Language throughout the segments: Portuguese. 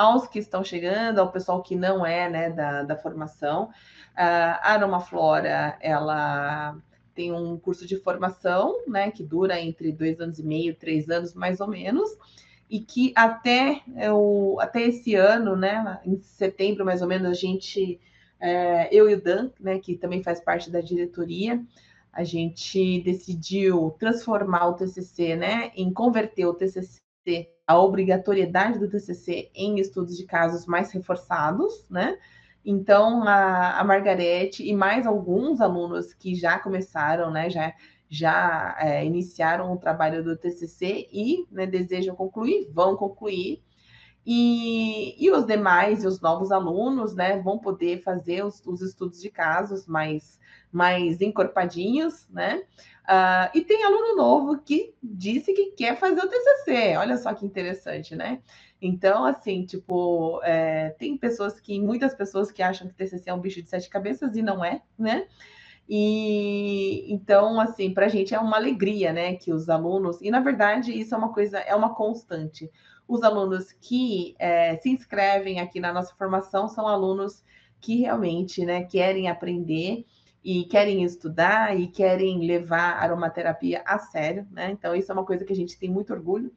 aos que estão chegando, ao pessoal que não é, né, da formação. A Aromaflora, ela tem um curso de formação, né, que dura entre 2 anos e meio, 3 anos, mais ou menos, e que até esse ano, né, em setembro, mais ou menos, a gente, eu e o Dan, né, que também faz parte da diretoria, a gente decidiu transformar o TCC, né, em converter o TCC, a obrigatoriedade do TCC em estudos de casos mais reforçados, né? Então, a Margarete e mais alguns alunos que já começaram, né, já iniciaram o trabalho do TCC e, né, desejam concluir, vão concluir. E os demais, e os novos alunos, né, vão poder fazer os estudos de casos mais encorpadinhos, né? E tem aluno novo que disse que quer fazer o TCC. Olha só que interessante, né? Então, assim, tipo, tem muitas pessoas que acham que TCC é um bicho de 7 cabeças e não é, né? E então, assim, para a gente é uma alegria, né, que os alunos, e na verdade isso é uma coisa, é uma constante. Os alunos que se inscrevem aqui na nossa formação são alunos que realmente, né, querem aprender e querem estudar e querem levar a aromaterapia a sério, né? Então, isso é uma coisa que a gente tem muito orgulho,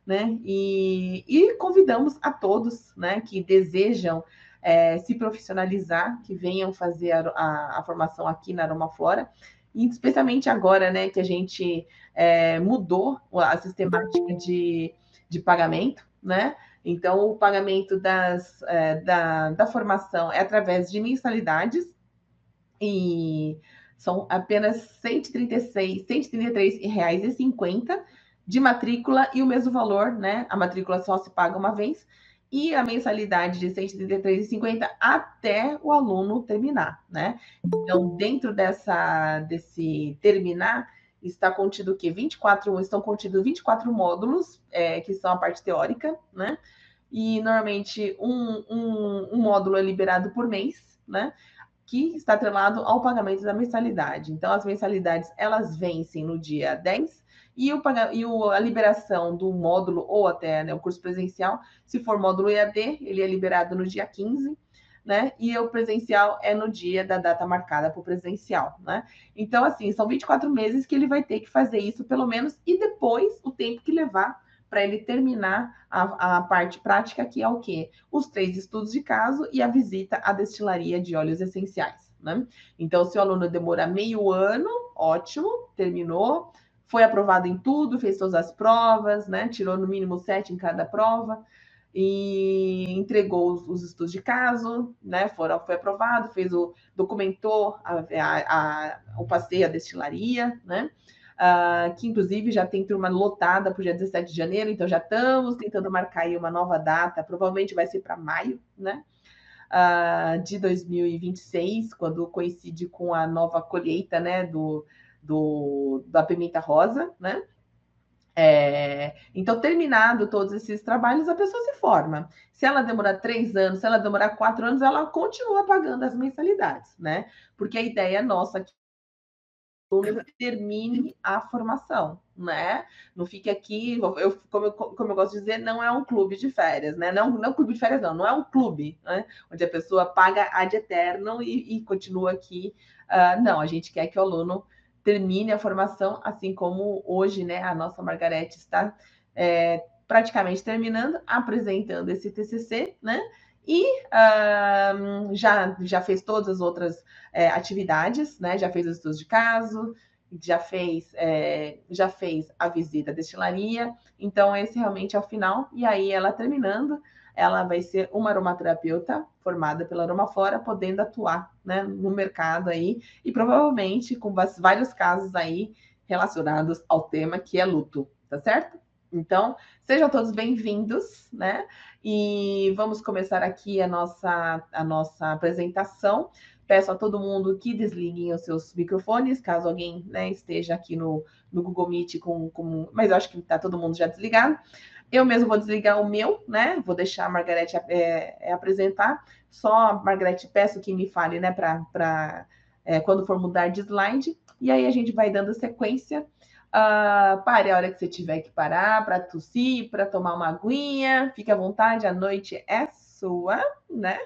né? E convidamos a todos, né, que desejam se profissionalizar, que venham fazer a formação aqui na Aromaflora, e especialmente agora, né, que a gente mudou a sistemática de pagamento, né? Então, o pagamento da formação é através de mensalidades, e são apenas R$ 133,50 de matrícula, e o mesmo valor, né? A matrícula só se paga uma vez, e a mensalidade de R$ 133,50 até o aluno terminar, né? Então, dentro desse terminar, está contido o quê? Estão contidos 24 módulos, que são a parte teórica, né? E normalmente um módulo é liberado por mês, né? Que está atrelado ao pagamento da mensalidade. Então, as mensalidades, elas vencem no dia 10 e a liberação do módulo, ou até, né, o curso presencial, se for módulo EAD, ele é liberado no dia 15, né? E o presencial é no dia da data marcada para o presencial, né? Então, assim, são 24 meses que ele vai ter que fazer isso, pelo menos, e depois o tempo que levar para ele terminar a parte prática, que é o quê? Os 3 estudos de caso e a visita à destilaria de óleos essenciais, né? Então, se o aluno demora meio ano, ótimo, terminou, foi aprovado em tudo, fez todas as provas, né? Tirou no mínimo 7 em cada prova e entregou os estudos de caso, né? Foi aprovado, documentou o passeio à destilaria, né? Que inclusive já tem turma lotada para o dia 17 de janeiro, então já estamos tentando marcar aí uma nova data, provavelmente vai ser para maio, né? De 2026, quando coincide com a nova colheita, né, da pimenta rosa, né? Então, terminado todos esses trabalhos, a pessoa se forma. Se ela demorar 3 anos, se ela demorar 4 anos, ela continua pagando as mensalidades, né? Porque a ideia nossa aqui termine a formação, né? Não fique aqui, como eu gosto de dizer, não é um clube de férias, né? Não clube de férias, não é um clube, né? Onde a pessoa paga ad eternum e continua aqui. Não, a gente quer que o aluno termine a formação, assim como hoje, né? A nossa Margarete está praticamente terminando, apresentando esse TCC, né? E já fez todas as outras atividades, né? Já fez os estudos de caso, já fez a visita à destilaria. Então, esse realmente é o final. E aí, ela terminando, ela vai ser uma aromaterapeuta formada pela Aromaflora, podendo atuar, né, no mercado aí, e provavelmente com vários casos aí relacionados ao tema que é luto, tá certo? Então, sejam todos bem-vindos, né? E vamos começar aqui a nossa apresentação. Peço a todo mundo que desliguem os seus microfones, caso alguém, né, esteja aqui no Google Meet mas eu acho que está todo mundo já desligado. Eu mesmo vou desligar o meu, né? Vou deixar a Margarete apresentar. Só, Margarete, peço que me fale, né, para quando for mudar de slide. E aí a gente vai dando sequência. Pare a hora que você tiver que parar para tossir, para tomar uma aguinha. Fique à vontade, a noite é sua, né?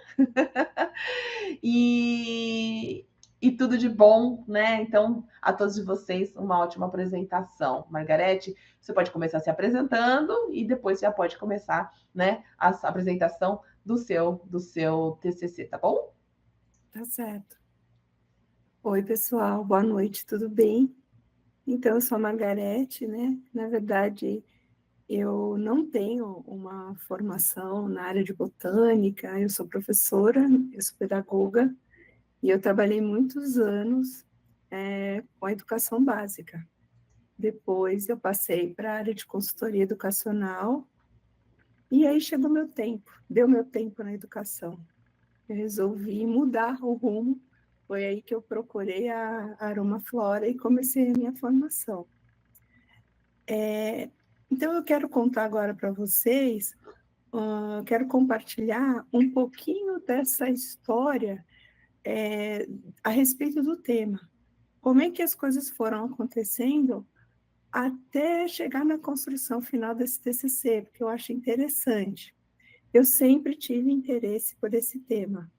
e, e tudo de bom, né? Então, a todos vocês, uma ótima apresentação. Margarete, você pode começar se apresentando e depois já pode começar, né, a apresentação do seu TCC, tá bom? Tá certo. Oi, pessoal, boa noite, tudo bem? Então, eu sou a Margarete, né? Na verdade, eu não tenho uma formação na área de botânica, eu sou professora, eu sou pedagoga, e eu trabalhei muitos anos com a educação básica. Depois eu passei para a área de consultoria educacional, e aí chegou meu tempo, deu meu tempo na educação. Eu resolvi mudar o rumo. Foi aí que eu procurei a Aromaflora e comecei a minha formação. Então, eu quero contar agora para vocês, quero compartilhar um pouquinho dessa história a respeito do tema. Como é que as coisas foram acontecendo até chegar na construção final desse TCC, porque eu acho interessante. Eu sempre tive interesse por esse tema,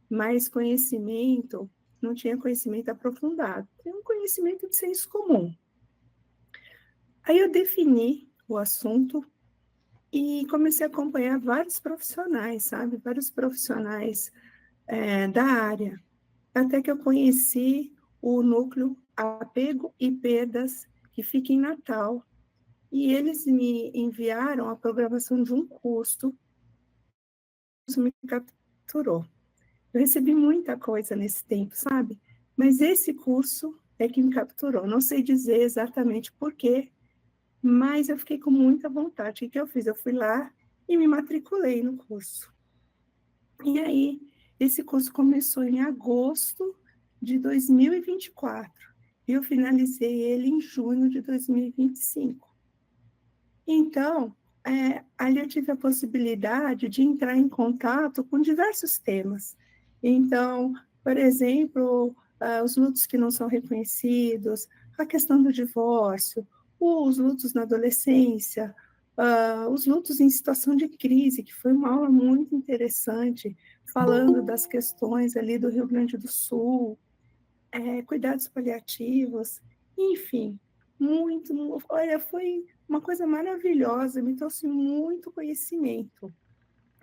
mas conhecimento, não tinha conhecimento aprofundado, tinha um conhecimento de senso comum. Aí eu defini o assunto e comecei a acompanhar vários profissionais, sabe? Vários profissionais da área, até que eu conheci o núcleo Apego e Perdas, que fica em Natal, e eles me enviaram a programação de um curso, isso me capturou. Eu recebi muita coisa nesse tempo, sabe? Mas esse curso é que me capturou. Não sei dizer exatamente por quê, mas eu fiquei com muita vontade. O que eu fiz? Eu fui lá e me matriculei no curso. E aí, esse curso começou em agosto de 2024. E eu finalizei ele em junho de 2025. Então, ali eu tive a possibilidade de entrar em contato com diversos temas. Então, por exemplo, os lutos que não são reconhecidos, a questão do divórcio, os lutos na adolescência, os lutos em situação de crise, que foi uma aula muito interessante, falando das questões ali do Rio Grande do Sul, cuidados paliativos, enfim, olha, foi uma coisa maravilhosa, me trouxe muito conhecimento.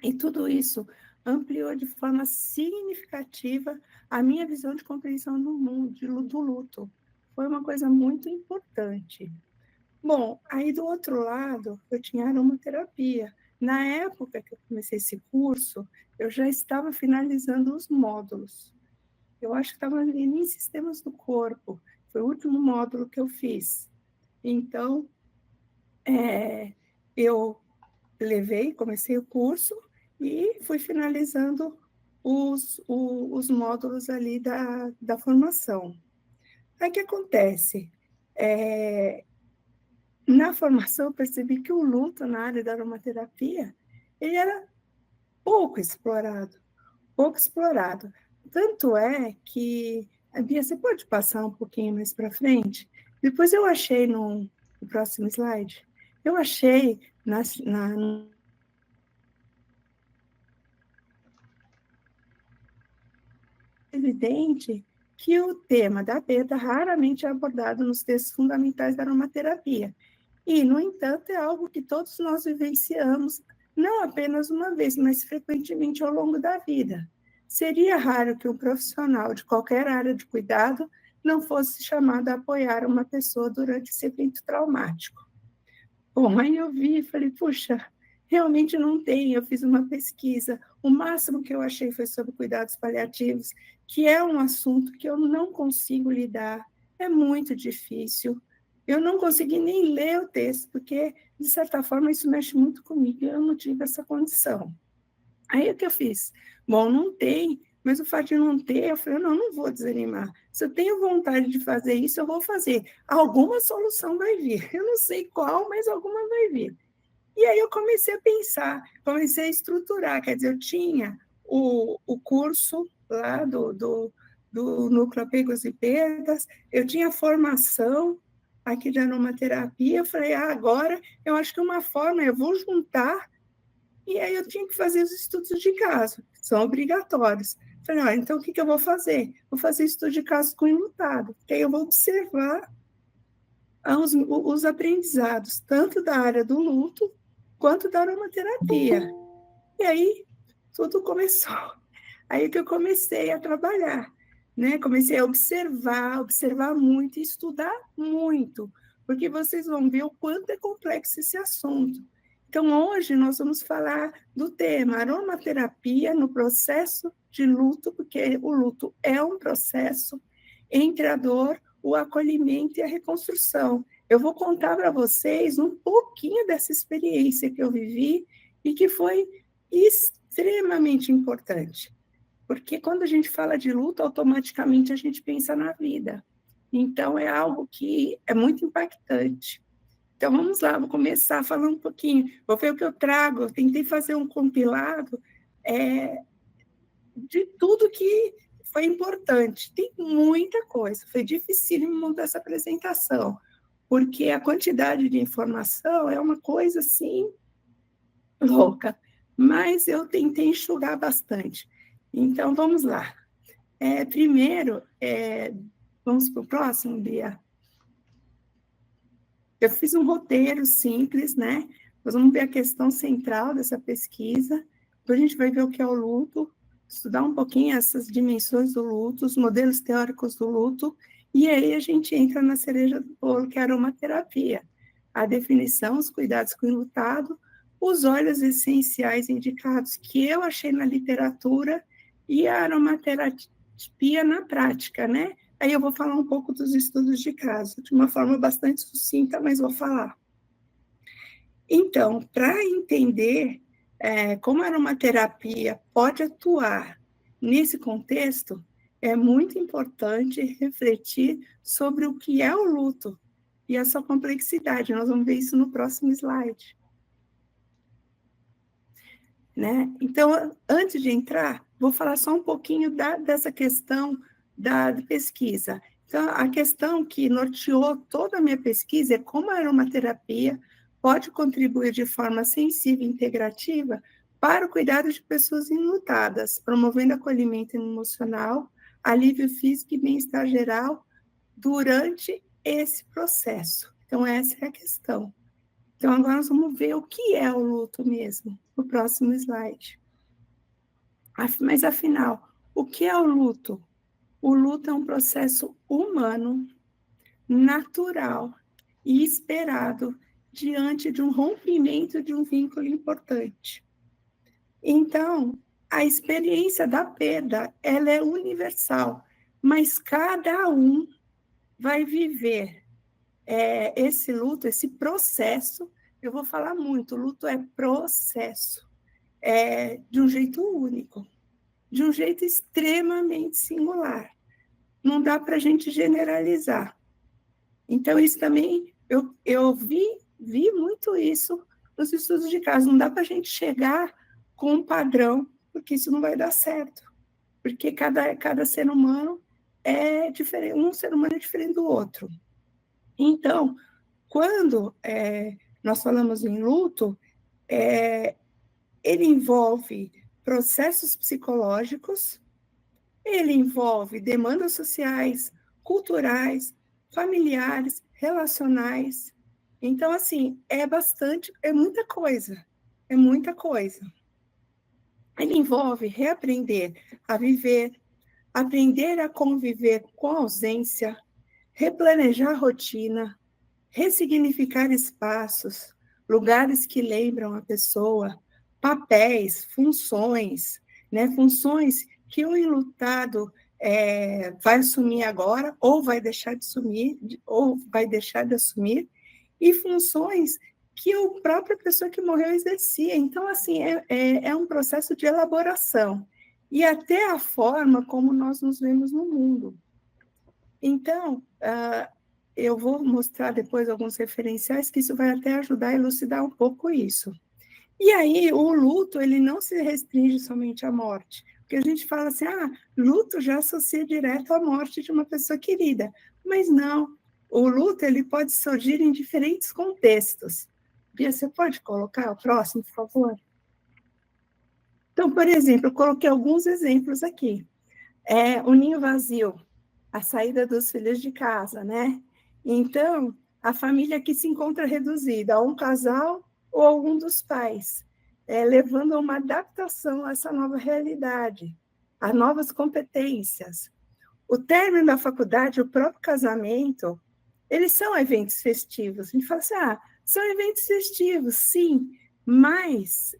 E tudo isso ampliou de forma significativa a minha visão de compreensão do mundo, do luto. Foi uma coisa muito importante. Bom, aí do outro lado, eu tinha aromaterapia. Na época que eu comecei esse curso, eu já estava finalizando os módulos. Eu acho que estava ali em sistemas do corpo. Foi o último módulo que eu fiz. Então, eu comecei o curso e fui finalizando os módulos ali da formação. Aí o que acontece? Na formação, eu percebi que o luto na área da aromaterapia ele era pouco explorado, pouco explorado. Tanto é que, Bia, você pode passar um pouquinho mais para frente? Depois eu achei no próximo slide, eu achei evidente que o tema da perda raramente é abordado nos textos fundamentais da aromaterapia. E, no entanto, é algo que todos nós vivenciamos, não apenas uma vez, mas frequentemente ao longo da vida. Seria raro que um profissional de qualquer área de cuidado não fosse chamado a apoiar uma pessoa durante esse evento traumático. Bom, aí eu vi e falei, puxa, realmente não tem. Eu fiz uma pesquisa, o máximo que eu achei foi sobre cuidados paliativos, que é um assunto que eu não consigo lidar, é muito difícil. Eu não consegui nem ler o texto, porque, de certa forma, isso mexe muito comigo, eu não tive essa condição. Aí o que eu fiz? Bom, não tem, mas o fato de não ter, eu falei, não vou desanimar. Se eu tenho vontade de fazer isso, eu vou fazer. Alguma solução vai vir. Eu não sei qual, mas alguma vai vir. E aí eu comecei a pensar, comecei a estruturar, quer dizer, eu tinha o curso lá do Núcleo Apegos e Perdas, eu tinha a formação, aqui de aromaterapia, eu falei, agora eu acho que uma forma eu vou juntar, e aí eu tinha que fazer os estudos de caso, que são obrigatórios. Falei, então o que eu vou fazer? Vou fazer estudo de caso com enlutado, porque aí eu vou observar os aprendizados, tanto da área do luto, quanto da aromaterapia. E aí, tudo começou. Aí que eu comecei a trabalhar, né? Comecei a observar muito, e estudar muito, porque vocês vão ver o quanto é complexo esse assunto. Então, hoje nós vamos falar do tema aromaterapia no processo de luto, porque o luto é um processo entre a dor, o acolhimento e a reconstrução. Eu vou contar para vocês um pouquinho dessa experiência que eu vivi e que foi extremamente importante. Porque quando a gente fala de luto, automaticamente a gente pensa na vida. Então, é algo que é muito impactante. Então, vamos lá, vou começar falando um pouquinho. Vou ver o que eu trago. Eu tentei fazer um compilado de tudo que foi importante. Tem muita coisa. Foi difícil montar essa apresentação, porque a quantidade de informação é uma coisa, assim, louca. Mas eu tentei enxugar bastante. Então, vamos lá. Primeiro, vamos para o próximo, Bia. Eu fiz um roteiro simples, né? Nós vamos ver a questão central dessa pesquisa, depois a gente vai ver o que é o luto, estudar um pouquinho essas dimensões do luto, os modelos teóricos do luto, e aí a gente entra na cereja do bolo, que é a aromaterapia. A definição, os cuidados com o enlutado, os óleos essenciais indicados que eu achei na literatura e a aromaterapia na prática, né? Aí eu vou falar um pouco dos estudos de caso, de uma forma bastante sucinta, mas vou falar. Então, para entender como a aromaterapia pode atuar nesse contexto, é muito importante refletir sobre o que é o luto e a sua complexidade. Nós vamos ver isso no próximo slide. Né? Então, antes de entrar, vou falar só um pouquinho dessa questão da pesquisa. Então, a questão que norteou toda a minha pesquisa é como a aromaterapia pode contribuir de forma sensível e integrativa para o cuidado de pessoas enlutadas, promovendo acolhimento emocional, alívio físico e bem-estar geral durante esse processo. Então, essa é a questão. Então, agora nós vamos ver o que é o luto mesmo, no próximo slide. Mas, afinal, o que é o luto? O luto é um processo humano, natural e esperado diante de um rompimento de um vínculo importante. Então, a experiência da perda, ela é universal, mas cada um vai viver esse luto, esse processo. Eu vou falar muito, luto é processo, de um jeito único, de um jeito extremamente singular. Não dá para a gente generalizar. Então, isso também, eu vi muito isso nos estudos de caso. Não dá para a gente chegar com um padrão, porque isso não vai dar certo. Porque cada ser humano é diferente, um ser humano é diferente do outro. Então, quando nós falamos em luto, ele envolve processos psicológicos, ele envolve demandas sociais, culturais, familiares, relacionais. Então, assim, é muita coisa, é muita coisa. Ele envolve reaprender a viver, aprender a conviver com a ausência, replanejar a rotina, ressignificar espaços, lugares que lembram a pessoa, papéis, funções, né? Funções que o enlutado vai assumir agora, ou vai deixar de assumir, e funções que a própria pessoa que morreu exercia. Então, assim, é um processo de elaboração, e até a forma como nós nos vemos no mundo. Então, eu vou mostrar depois alguns referenciais, que isso vai até ajudar a elucidar um pouco isso. E aí, o luto, ele não se restringe somente à morte, porque a gente fala assim, luto já associa direto à morte de uma pessoa querida, mas não, o luto ele pode surgir em diferentes contextos. Bia, você pode colocar o próximo, por favor? Então, por exemplo, eu coloquei alguns exemplos aqui. O ninho vazio, a saída dos filhos de casa, né? Então, a família que se encontra reduzida a um casal ou a um dos pais, levando a uma adaptação a essa nova realidade, a novas competências. O término da faculdade, o próprio casamento, eles são eventos festivos. A gente fala assim, são eventos festivos, sim, mas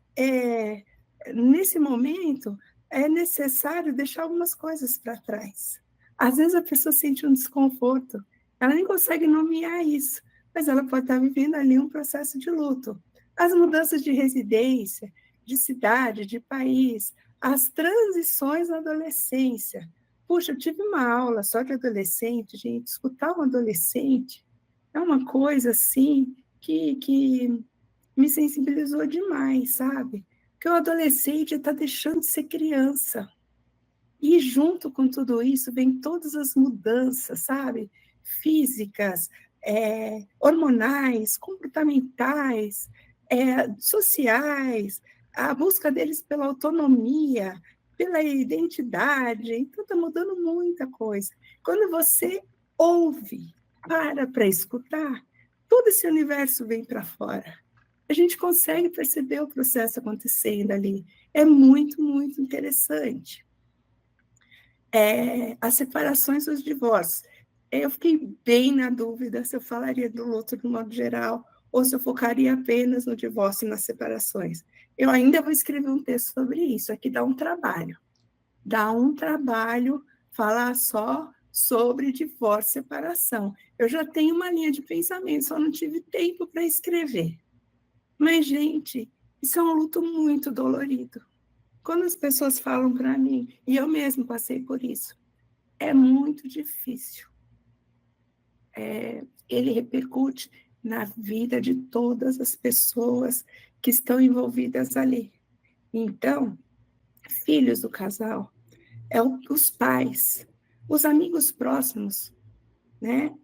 nesse momento é necessário deixar algumas coisas para trás. Às vezes a pessoa sente um desconforto, ela nem consegue nomear isso, mas ela pode estar vivendo ali um processo de luto. As mudanças de residência, de cidade, de país, as transições na adolescência. Puxa, eu tive uma aula só de adolescente, gente, escutar um adolescente é uma coisa, assim, que me sensibilizou demais, sabe? Porque o adolescente está deixando de ser criança. E junto com tudo isso vem todas as mudanças, sabe? Físicas, hormonais, comportamentais, sociais, a busca deles pela autonomia, pela identidade, então está mudando muita coisa. Quando você ouve, para escutar, todo esse universo vem para fora. A gente consegue perceber o processo acontecendo ali. É muito, muito interessante. As separações e os divórcios. Eu fiquei bem na dúvida se eu falaria do luto de modo geral ou se eu focaria apenas no divórcio e nas separações. Eu ainda vou escrever um texto sobre isso, aqui dá um trabalho. Dá um trabalho falar só sobre divórcio e separação. Eu já tenho uma linha de pensamento, só não tive tempo para escrever. Mas, gente, isso é um luto muito dolorido. Quando as pessoas falam para mim, e eu mesmo passei por isso, é muito difícil. Ele repercute na vida de todas as pessoas que estão envolvidas ali. Então, filhos do casal, os pais, os amigos próximos, né?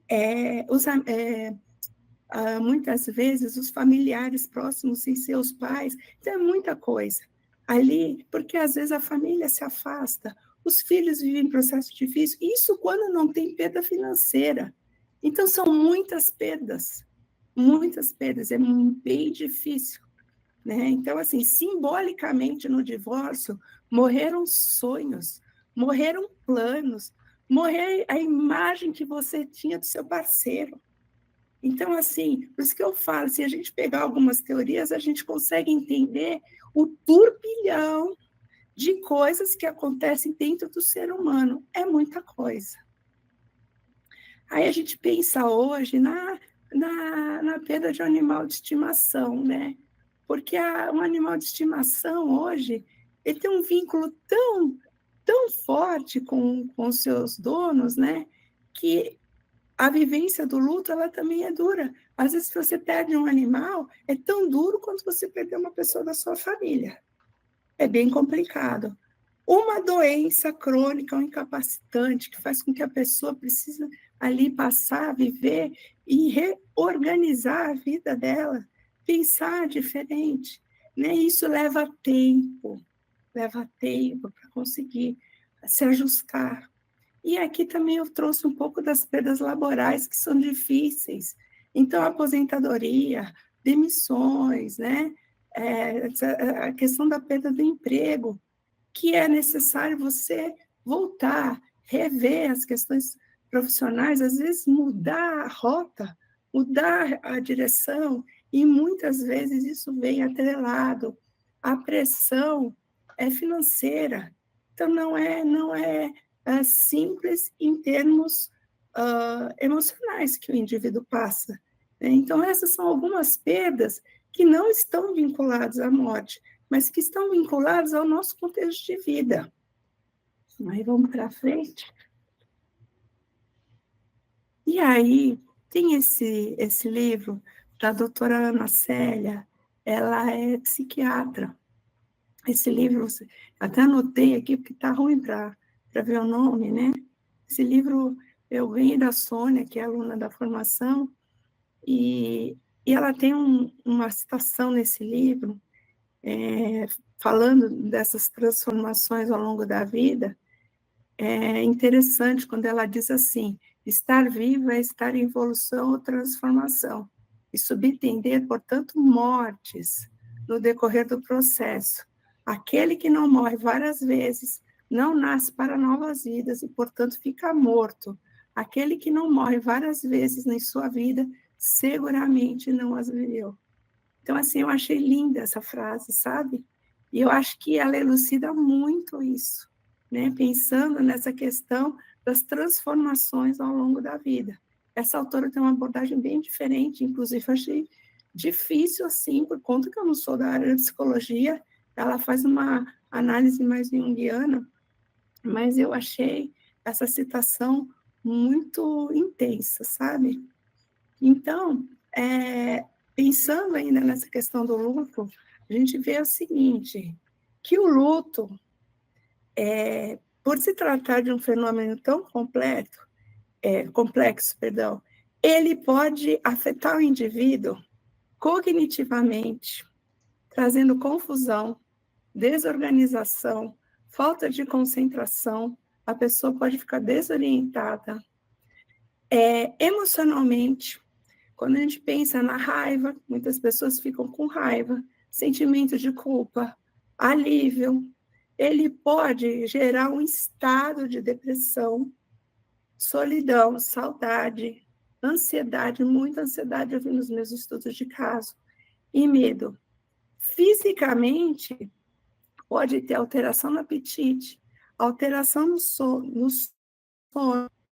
Muitas vezes os familiares próximos sem seus pais, então é muita coisa ali, porque às vezes a família se afasta, os filhos vivem processo difícil, isso quando não tem perda financeira. Então são muitas perdas, é bem difícil, né? Então, assim, simbolicamente no divórcio, morreram sonhos, morreram planos, morreu a imagem que você tinha do seu parceiro. Então, assim, por isso que eu falo, se a gente pegar algumas teorias, a gente consegue entender o turbilhão de coisas que acontecem dentro do ser humano. É muita coisa. Aí a gente pensa hoje na perda de um animal de estimação, né? Porque um animal de estimação hoje, ele tem um vínculo tão forte com os seus donos, né? Que a vivência do luto, ela também é dura. Às vezes, se você perde um animal, é tão duro quanto você perder uma pessoa da sua família. É bem complicado. Uma doença crônica, um incapacitante, que faz com que a pessoa precise ali passar, viver e reorganizar a vida dela, pensar diferente, né? Isso leva tempo para conseguir se ajustar. E aqui também eu trouxe um pouco das perdas laborais, que são difíceis. Então, aposentadoria, demissões, né? A questão da perda do emprego, que é necessário você voltar, rever as questões profissionais, às vezes mudar a rota, mudar a direção, e muitas vezes isso vem atrelado à pressão financeira. Então, não é simples em termos emocionais que o indivíduo passa, né? Então, essas são algumas perdas que não estão vinculadas à morte, mas que estão vinculadas ao nosso contexto de vida. Aí vamos para frente. E aí, tem esse livro da doutora Ana Célia, ela é psiquiatra. Esse livro, até anotei aqui, porque está ruim para ver o nome, né? Esse livro Eu ganhei da Sônia, que é aluna da formação, e ela tem uma citação nesse livro, falando dessas transformações ao longo da vida. É interessante quando ela diz assim: estar vivo é estar em evolução ou transformação, e subentender, portanto, mortes no decorrer do processo. Aquele que não morre várias vezes não nasce para novas vidas e, portanto, fica morto. Aquele que não morre várias vezes em sua vida, seguramente não as viveu. Então, assim, eu achei linda essa frase, sabe? E eu acho que ela elucida muito isso, né? Pensando nessa questão das transformações ao longo da vida. Essa autora tem uma abordagem bem diferente, inclusive eu achei difícil, assim, por conta que eu não sou da área de psicologia, ela faz uma análise mais junguiana, mas eu achei essa citação muito intensa, sabe? Então, pensando ainda nessa questão do luto, a gente vê o seguinte, que o luto, por se tratar de um fenômeno tão complexo, ele pode afetar o indivíduo cognitivamente, trazendo confusão, desorganização, falta de concentração, a pessoa pode ficar desorientada, emocionalmente. Quando a gente pensa na raiva, muitas pessoas ficam com raiva, sentimento de culpa, alívio. Ele pode gerar um estado de depressão, solidão, saudade, ansiedade, muita ansiedade, eu vi nos meus estudos de caso, e medo. Fisicamente, pode ter alteração no apetite, alteração no sono,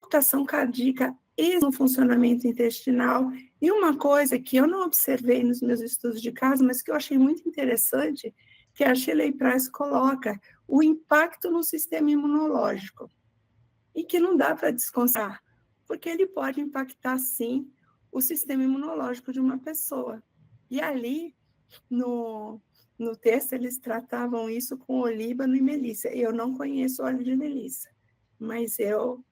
alteração cardíaca e no funcionamento intestinal. E uma coisa que eu não observei nos meus estudos de caso, mas que eu achei muito interessante, que a Shelley Price coloca, o impacto no sistema imunológico. E que não dá para desconsiderar, porque ele pode impactar, sim, o sistema imunológico de uma pessoa. E ali, no texto, eles tratavam isso com olíbano e melissa. Eu não conheço óleo de melissa, mas eu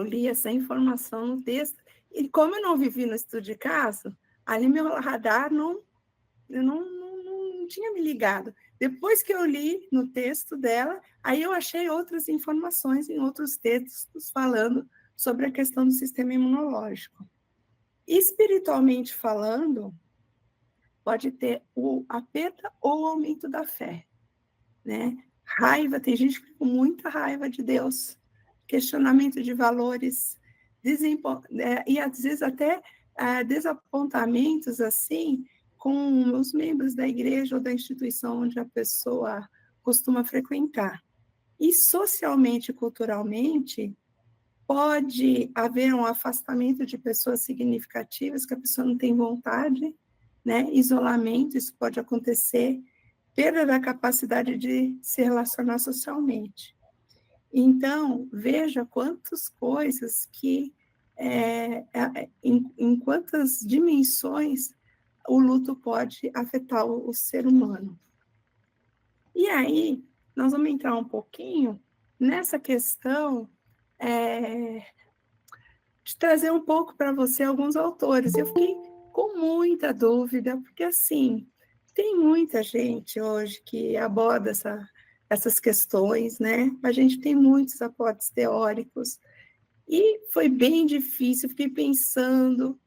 li essa informação no texto, e como eu não vivi no estudo de caso, ali meu radar eu não tinha me ligado. Depois que eu li no texto dela, aí eu achei outras informações em outros textos falando sobre a questão do sistema imunológico. Espiritualmente falando, pode ter a perda ou o aumento da fé, né? Raiva, tem gente que com muita raiva de Deus, questionamento de valores, e às vezes até desapontamentos assim com os membros da igreja ou da instituição onde a pessoa costuma frequentar. E socialmente e culturalmente, pode haver um afastamento de pessoas significativas que a pessoa não tem vontade, né? Isolamento, isso pode acontecer, perda da capacidade de se relacionar socialmente. Então, veja quantas coisas que, em quantas dimensões o luto pode afetar o ser humano. E aí, nós vamos entrar um pouquinho nessa questão de trazer um pouco para você alguns autores. Eu fiquei com muita dúvida, porque, assim, tem muita gente hoje que aborda essas questões, né? A gente tem muitos aportes teóricos, e foi bem difícil, fiquei pensando, o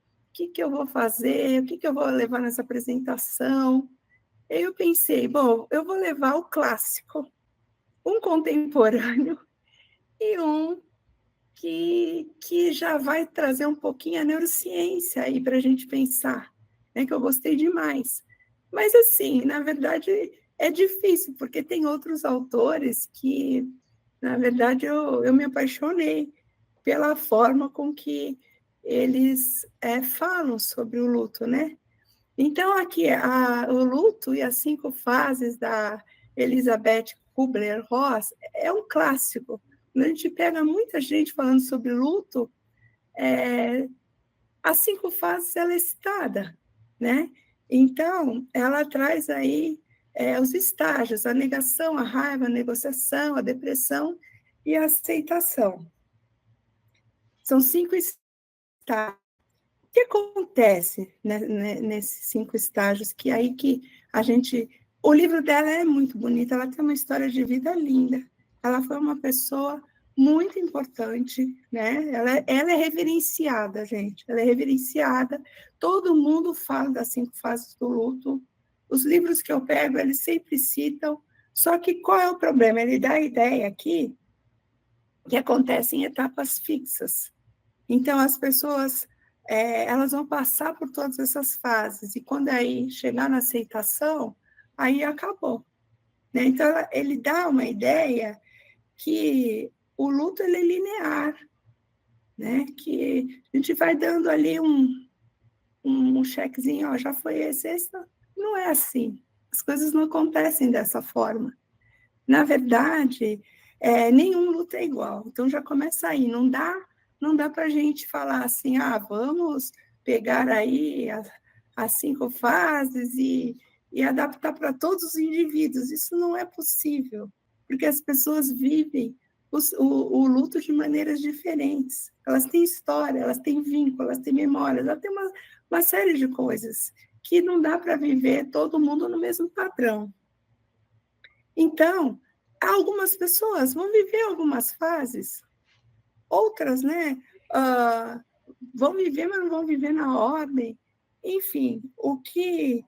que eu vou fazer, o que eu vou levar nessa apresentação. Aí eu pensei, bom, eu vou levar o clássico, um contemporâneo e um que já vai trazer um pouquinho a neurociência aí para a gente pensar, né, que eu gostei demais. Mas, assim, na verdade, é difícil, porque tem outros autores que, na verdade, eu me apaixonei pela forma com que eles falam sobre o luto, né? Então, aqui, o luto e as 5 fases da Elizabeth Kubler-Ross é um clássico. Quando a gente pega muita gente falando sobre luto, as 5 fases ela é citada, né? Então, ela traz aí os estágios, a negação, a raiva, a negociação, a depressão e a aceitação. São 5 estágios. O que acontece, né, nesses 5 estágios? Que aí que a gente... O livro dela é muito bonito, ela tem uma história de vida linda. Ela foi uma pessoa muito importante, né? Ela é reverenciada, gente. Ela é reverenciada. Todo mundo fala das 5 fases do luto. Os livros que eu pego, eles sempre citam. Só que qual é o problema? Ele dá a ideia aqui que acontece em etapas fixas. Então, as pessoas elas vão passar por todas essas fases, e quando aí chegar na aceitação, aí acabou. Né? Então, ele dá uma ideia que o luto ele é linear, né? Que a gente vai dando ali um chequezinho, ó, já foi esse. Não é assim. As coisas não acontecem dessa forma. Na verdade, nenhum luto é igual. Então, já começa aí. Não dá para a gente falar assim, vamos pegar aí as 5 fases e adaptar para todos os indivíduos. Isso não é possível, porque as pessoas vivem o luto de maneiras diferentes. Elas têm história, elas têm vínculo, elas têm memória, elas têm uma série de coisas que não dá para viver todo mundo no mesmo padrão. Então, algumas pessoas vão viver algumas fases, outras, né, vão viver, mas não vão viver na ordem. Enfim, o que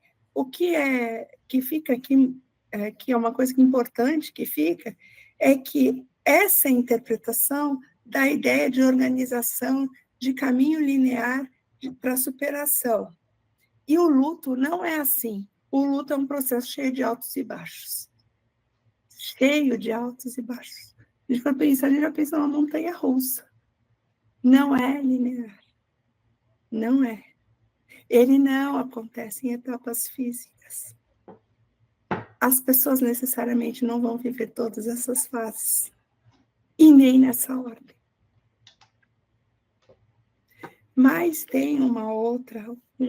fica aqui, que é uma coisa importante que fica, é que essa interpretação da ideia de organização, de caminho linear para a superação. E o luto não é assim. O luto é um processo cheio de altos e baixos. Cheio de altos e baixos. A gente for pensar, a gente já pensa numa montanha-russa. Não é linear. Não é. Ele não acontece em etapas físicas. As pessoas necessariamente não vão viver todas essas fases. E nem nessa ordem. Mas tem um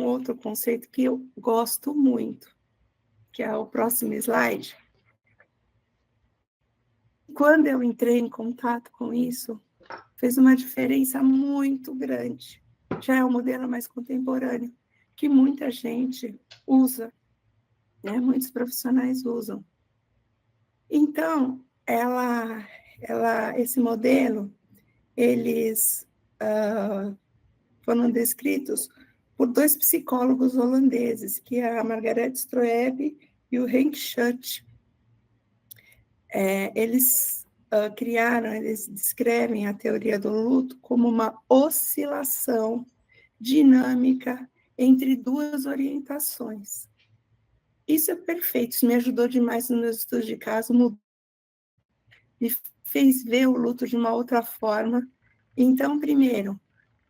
outro conceito que eu gosto muito, que é o próximo slide. Quando eu entrei em contato com isso, fez uma diferença muito grande. Já é um modelo mais contemporâneo, que muita gente usa, né? Muitos profissionais usam. Então, esse modelo, eles foram descritos por 2 psicólogos holandeses, que é a Margaret Stroebe e o Henk Schutt. Eles eles descrevem a teoria do luto como uma oscilação dinâmica entre 2 orientações. Isso é perfeito, isso me ajudou demais nos meus estudos de caso, me fez ver o luto de uma outra forma. Então, primeiro,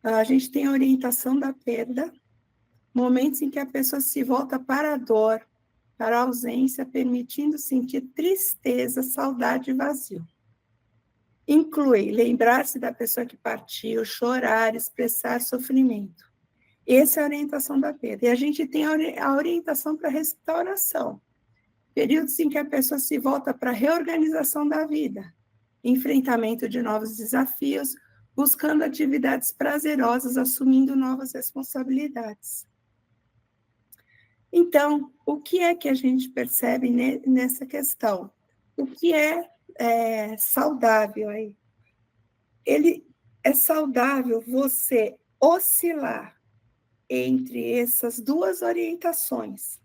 a gente tem a orientação da perda, momentos em que a pessoa se volta para a dor, para a ausência, permitindo sentir tristeza, saudade e vazio. Inclui lembrar-se da pessoa que partiu, chorar, expressar sofrimento. Essa é a orientação da perda. E a gente tem a orientação para a restauração. Períodos em que a pessoa se volta para a reorganização da vida, enfrentamento de novos desafios, buscando atividades prazerosas, assumindo novas responsabilidades. Então, o que é que a gente percebe nessa questão? O que é saudável aí? É saudável você oscilar entre essas 2 orientações.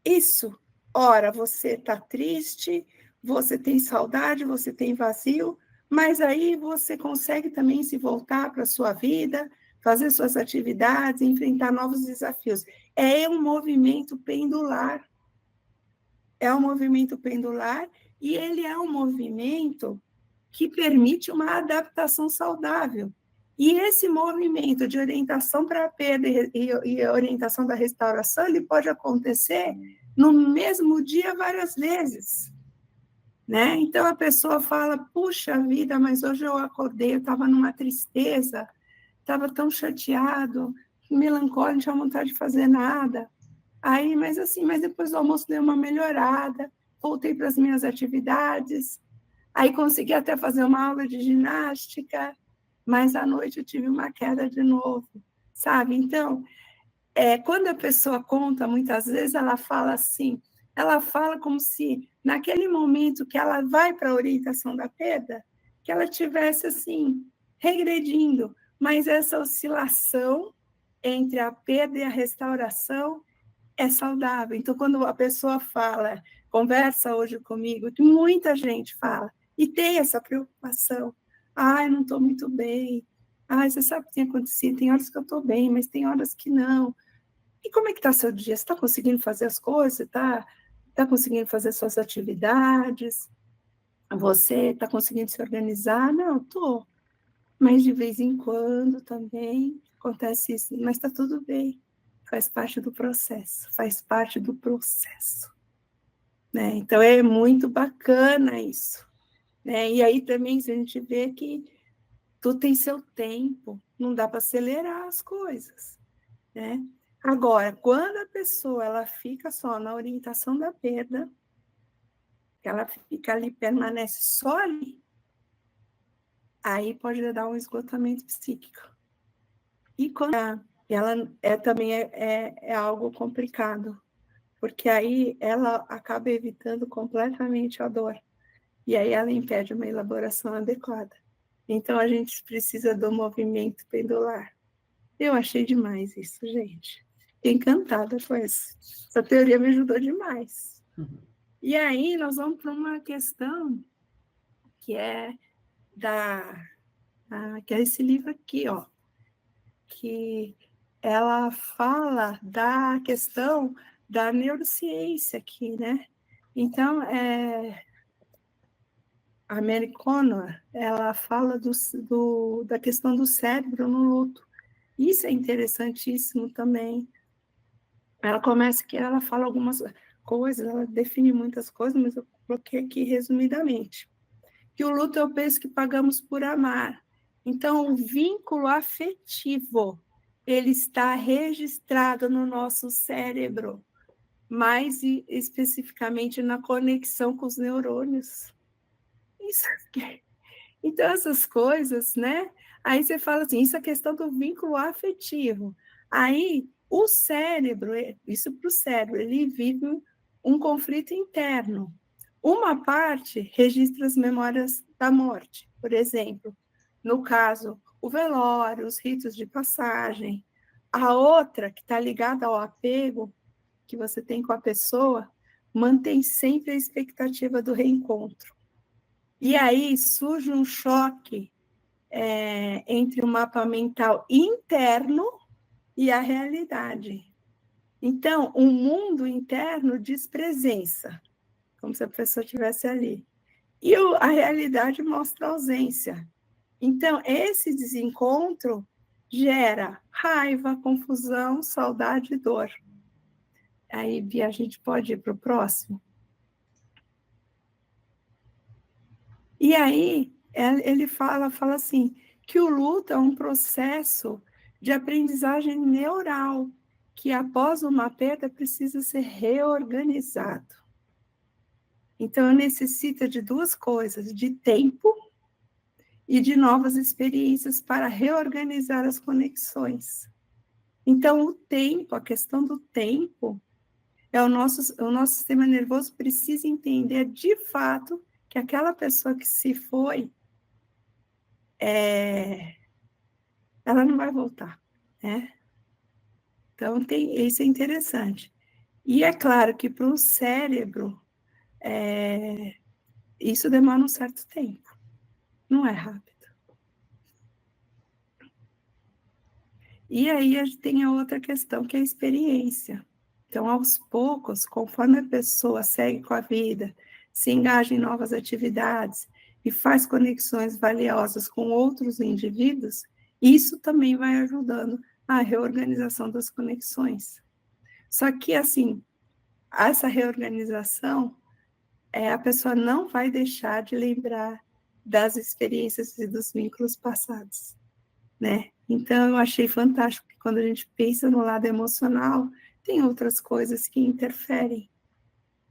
Isso, ora, você está triste, você tem saudade, você tem vazio, mas aí você consegue também se voltar para a sua vida, fazer suas atividades, enfrentar novos desafios. É um movimento pendular. É um movimento pendular e ele é um movimento que permite uma adaptação saudável. E esse movimento de orientação para a perda e orientação da restauração, ele pode acontecer no mesmo dia várias vezes. Né? Então, a pessoa fala, puxa vida, mas hoje eu acordei, eu estava numa tristeza, estava tão chateado, melancólico, não tinha vontade de fazer nada. Aí, mas depois do almoço deu uma melhorada, voltei para as minhas atividades, aí consegui até fazer uma aula de ginástica, mas à noite eu tive uma queda de novo, sabe? Então, quando a pessoa conta, muitas vezes ela fala assim, ela fala como se naquele momento que ela vai para a orientação da perda, que ela tivesse assim, regredindo, mas essa oscilação entre a perda e a restauração é saudável. Então, quando a pessoa fala, conversa hoje comigo, que muita gente fala, e tem essa preocupação, eu não estou muito bem, você sabe o que tem acontecido, tem horas que eu estou bem, mas tem horas que não. E como é que está seu dia? Você está conseguindo fazer as coisas? Está conseguindo fazer suas atividades? Você está conseguindo se organizar? Não, estou. Mas de vez em quando também acontece isso. Mas está tudo bem. Faz parte do processo. Faz parte do processo. Né? Então, é muito bacana isso. Né? E aí também a gente vê que tudo tem seu tempo. Não dá para acelerar as coisas. Né? Agora, quando a pessoa ela fica só na orientação da perda, ela fica ali, permanece só ali, aí pode dar um esgotamento psíquico. E quando ela também é algo complicado, porque aí ela acaba evitando completamente a dor, e aí ela impede uma elaboração adequada. Então, a gente precisa do movimento pendular. Eu achei demais isso, gente. Fiquei encantada com isso. Essa teoria me ajudou demais. Uhum. E aí, nós vamos para uma questão que é que é esse livro aqui, ó, que ela fala da questão da neurociência aqui, né? Então, a Mary Connor, ela fala da questão do cérebro no luto. Isso é interessantíssimo também. Ela começa que ela fala algumas coisas, ela define muitas coisas, mas eu coloquei aqui resumidamente. Que o luto é o preço que pagamos por amar. Então, o vínculo afetivo, ele está registrado no nosso cérebro, mais especificamente na conexão com os neurônios. Isso aqui. Então, essas coisas, né? Aí você fala assim, isso é questão do vínculo afetivo. Aí, o cérebro, isso para o cérebro, ele vive um conflito interno. Uma parte registra as memórias da morte, por exemplo, no caso, o velório, os ritos de passagem. A outra, que está ligada ao apego que você tem com a pessoa, mantém sempre a expectativa do reencontro. E aí surge um choque entre o mapa mental interno e a realidade. Então, o mundo interno diz presença, como se a pessoa estivesse ali. E a realidade mostra ausência. Então, esse desencontro gera raiva, confusão, saudade e dor. Aí, Bia, a gente pode ir para o próximo? E aí, ele fala assim, que o luto é um processo de aprendizagem neural, que após uma perda precisa ser reorganizado. Então, necessita de duas coisas, de tempo e de novas experiências para reorganizar as conexões. Então, o tempo, a questão do tempo, o nosso sistema nervoso precisa entender de fato que aquela pessoa que se foi, ela não vai voltar, né? Então, isso é interessante. E é claro que para o cérebro, isso demora um certo tempo, não é rápido. E aí a gente tem a outra questão, que é a experiência. Então, aos poucos, conforme a pessoa segue com a vida, se engaja em novas atividades e faz conexões valiosas com outros indivíduos, isso também vai ajudando a reorganização das conexões. Só que, assim, essa reorganização, a pessoa não vai deixar de lembrar das experiências e dos vínculos passados, né? Então, eu achei fantástico que quando a gente pensa no lado emocional, tem outras coisas que interferem.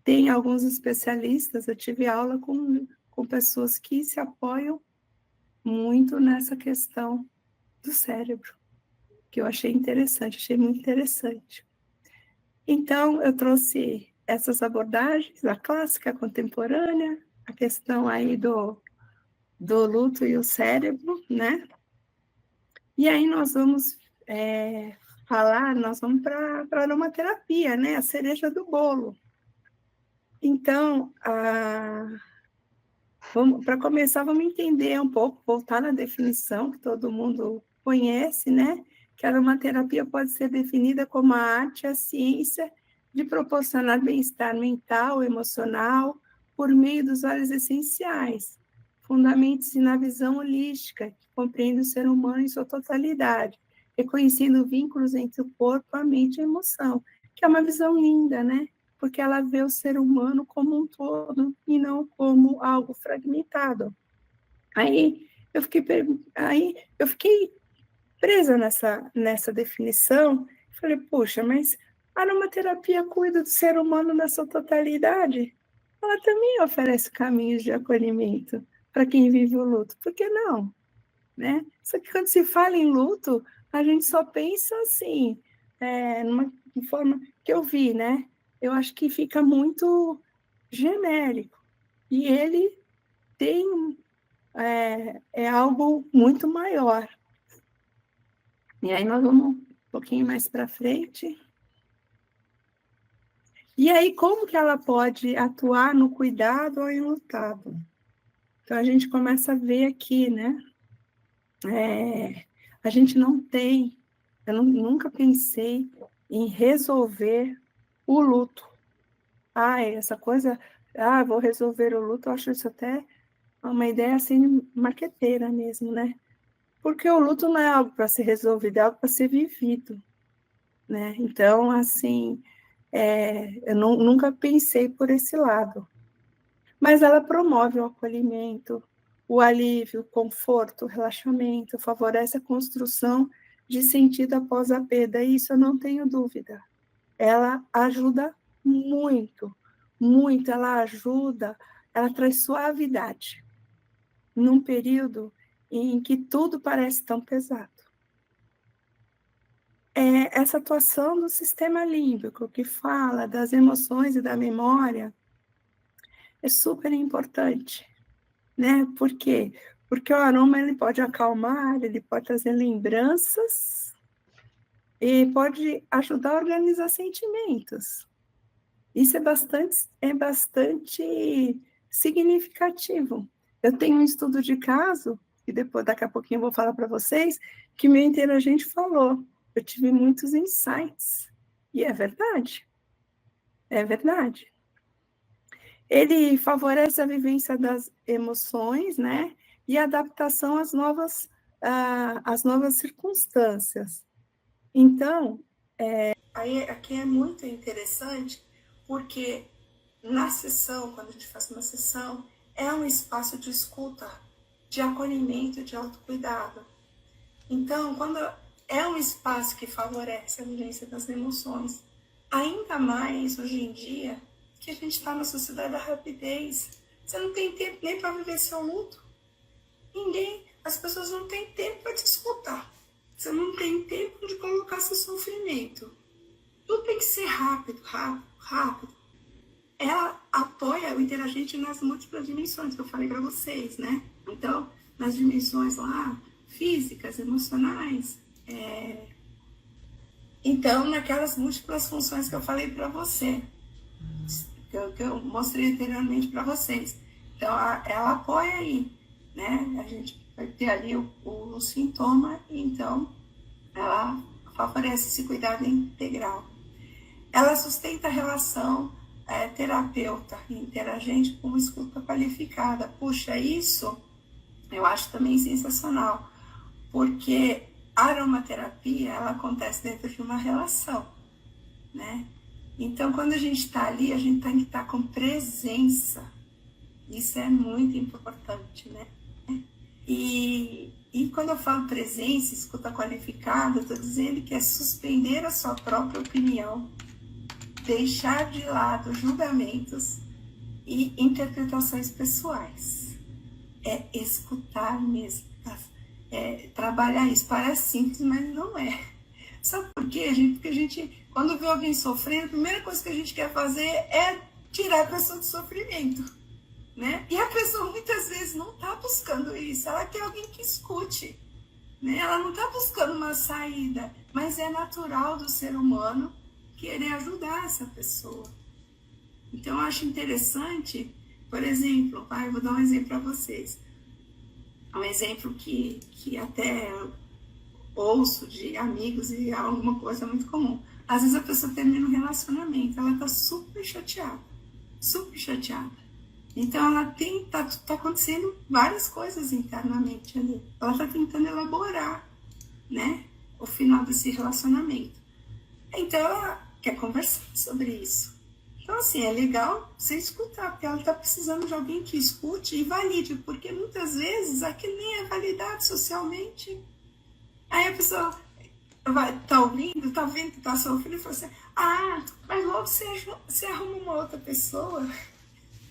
Tem alguns especialistas, eu tive aula com pessoas que se apoiam muito nessa questão do cérebro, que eu achei interessante, achei muito interessante. Então, eu trouxe essas abordagens, a clássica, a contemporânea, a questão aí do luto e o cérebro, né? E aí nós vamos nós vamos para a aromaterapia, né? A cereja do bolo. Então, para começar, vamos entender um pouco, voltar na definição que todo mundo conhece, né? Que a aromaterapia pode ser definida como a arte e a ciência de proporcionar bem-estar mental, emocional, por meio dos óleos essenciais, fundamentos-se na visão holística, que compreende o ser humano em sua totalidade, reconhecendo vínculos entre o corpo, a mente e a emoção, que é uma visão linda, né? Porque ela vê o ser humano como um todo e não como algo fragmentado. Aí eu fiquei presa nessa definição, falei, puxa, mas a aromaterapia cuida do ser humano na sua totalidade? Ela também oferece caminhos de acolhimento para quem vive o luto, por que não? Né? Só que quando se fala em luto, a gente só pensa assim, numa forma que eu vi, né? Eu acho que fica muito genérico. E ele tem algo muito maior. E aí nós vamos um pouquinho mais para frente. E aí, como que ela pode atuar no cuidado ao enlutado? Então, a gente começa a ver aqui, né? A gente não tem, nunca pensei em resolver o luto. Essa coisa, vou resolver o luto, eu acho isso até uma ideia assim, marqueteira mesmo, né? Porque o luto não é algo para ser resolvido, é algo para ser vivido, né? Então, assim, eu nunca pensei por esse lado. Mas ela promove o acolhimento, o alívio, o conforto, o relaxamento, favorece a construção de sentido após a perda, e isso eu não tenho dúvida. Ela ajuda muito, muito, ela traz suavidade num período em que tudo parece tão pesado. Essa atuação do sistema límbico, que fala das emoções e da memória, é super importante, né? Por quê? Porque o aroma ele pode acalmar, ele pode trazer lembranças e pode ajudar a organizar sentimentos. Isso é bastante significativo. Eu tenho um estudo de caso, e daqui a pouquinho eu vou falar para vocês, que meu interagente falou. Eu tive muitos insights. E é verdade. É verdade. Ele favorece a vivência das emoções, né? E a adaptação às novas circunstâncias. Então, aqui é muito interessante, porque na sessão, quando a gente faz uma sessão, é um espaço de escuta, de acolhimento, de autocuidado. Então, quando é um espaço que favorece a vivência das emoções, ainda mais hoje em dia, que a gente está na sociedade da rapidez. Você não tem tempo nem para viver seu luto. As pessoas não têm tempo para te escutar. Você não tem tempo de colocar seu sofrimento. Tudo tem que ser rápido, rápido, rápido. Ela apoia o interagente nas múltiplas dimensões que eu falei para vocês, né? Então, nas dimensões lá, físicas, emocionais, então, naquelas múltiplas funções que eu falei para você, que eu mostrei anteriormente para vocês. Então, ela apoia aí, né? A gente vai ter ali o sintoma, então ela favorece esse cuidado integral. Ela sustenta a relação terapeuta e interagente com escuta qualificada. Puxa, isso eu acho também sensacional, porque a aromaterapia, ela acontece dentro de uma relação, né? Então, quando a gente está ali, a gente tem que estar com presença. Isso é muito importante, né? E quando eu falo presença, escuta qualificada, eu estou dizendo que é suspender a sua própria opinião, deixar de lado julgamentos e interpretações pessoais. É escutar mesmo. trabalhar isso. Parece simples, mas não é. Sabe por quê, gente? Porque a gente, quando vê alguém sofrendo, a primeira coisa que a gente quer fazer é tirar a pessoa do sofrimento, né? E a pessoa muitas vezes não está buscando isso, ela quer alguém que escute, né? Ela não está buscando uma saída, mas é natural do ser humano querer ajudar essa pessoa. Então, eu acho interessante, por exemplo, eu vou dar um exemplo para vocês. Um exemplo que até ouço de amigos e é alguma coisa muito comum. Às vezes a pessoa termina um relacionamento, ela está super chateada, super chateada. Então ela tá acontecendo várias coisas internamente ali. Ela está tentando elaborar, né, o final desse relacionamento. Então ela quer conversar sobre isso. Então, assim, é legal você escutar, porque ela está precisando de alguém que escute e valide, porque muitas vezes aquilo nem é validado socialmente. Aí a pessoa tá ouvindo, tá vendo que tá sofrendo e fala assim, mas logo você arruma uma outra pessoa.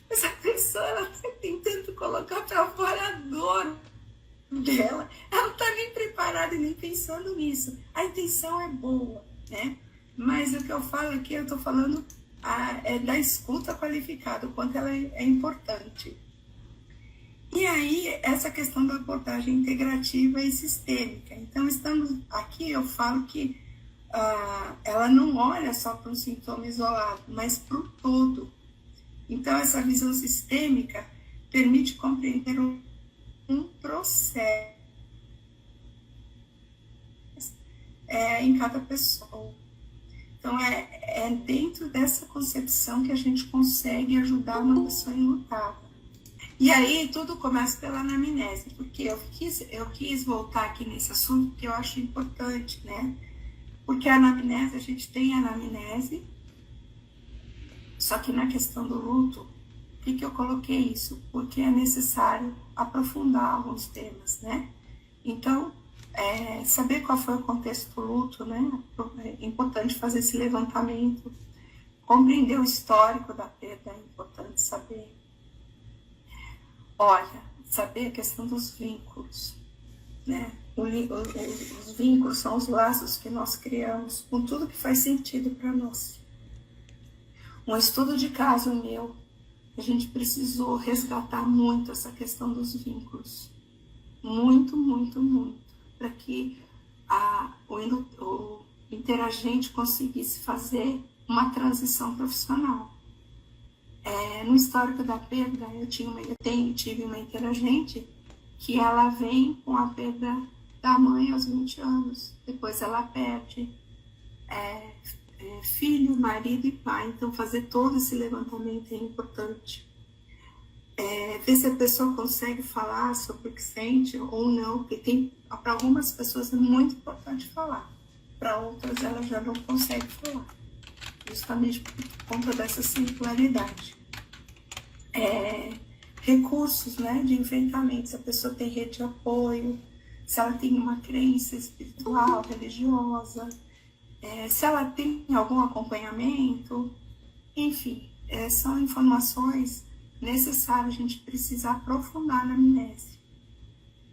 Essa pessoa, ela tá tentando colocar para fora a dor dela. Ela não tá nem preparada e nem pensando nisso. A intenção é boa, né? Mas o que eu falo aqui, eu tô falando é da escuta qualificada, o quanto ela é importante. E aí, essa questão da abordagem integrativa e sistêmica. Então, estamos aqui, eu falo que ela não olha só para um sintoma isolado, mas para o todo. Então, essa visão sistêmica permite compreender um processo em cada pessoa. Então, é dentro dessa concepção que a gente consegue ajudar uma pessoa enlutada. E aí, tudo começa pela anamnese, porque eu quis voltar aqui nesse assunto, que eu acho importante, né? Porque a anamnese, a gente tem a anamnese, só que na questão do luto, por que eu coloquei isso? Porque é necessário aprofundar alguns temas, né? Então, saber qual foi o contexto do luto, né? É importante fazer esse levantamento, compreender o histórico da perda, é importante saber. Olha, saber a questão dos vínculos, né? Os vínculos são os laços que nós criamos com tudo que faz sentido para nós. Um estudo de caso meu, a gente precisou resgatar muito essa questão dos vínculos. Muito, muito, muito. Para que o interagente conseguisse fazer uma transição profissional. No histórico da perda, eu tive uma interagente que ela vem com a perda da mãe aos 20 anos. Depois ela perde filho, marido e pai. Então, fazer todo esse levantamento é importante. Ver se a pessoa consegue falar sobre o que sente ou não, porque para algumas pessoas é muito importante falar, para outras ela já não consegue falar, justamente por conta dessa singularidade. Recursos, né, de enfrentamento, se a pessoa tem rede de apoio, se ela tem uma crença espiritual, religiosa, se ela tem algum acompanhamento, enfim, são informações necessárias, a gente precisa aprofundar na anamnese.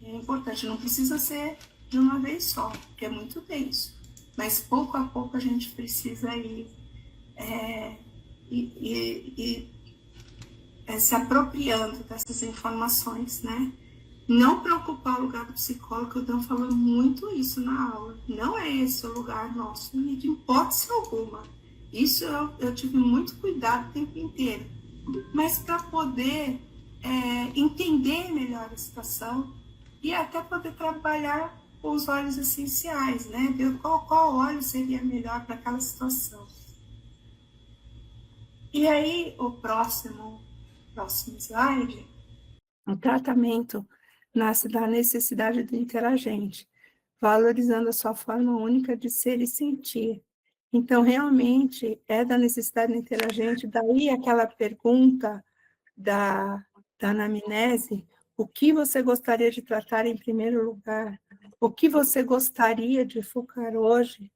É importante, não precisa ser de uma vez só, porque é muito denso, mas pouco a pouco a gente precisa ir se apropriando dessas informações, né? Não preocupar o lugar do psicólogo, o Dan falou muito isso na aula. Não é esse o lugar nosso, de hipótese alguma. Isso eu tive muito cuidado o tempo inteiro. Mas para poder entender melhor a situação e até poder trabalhar com os óleos essenciais, né? Ver qual óleo seria melhor para aquela situação. E aí, o próximo slide, o tratamento nasce da necessidade do interagente, valorizando a sua forma única de ser e sentir. Então, realmente, é da necessidade do interagente, daí aquela pergunta da anamnese, o que você gostaria de tratar em primeiro lugar? O que você gostaria de focar hoje?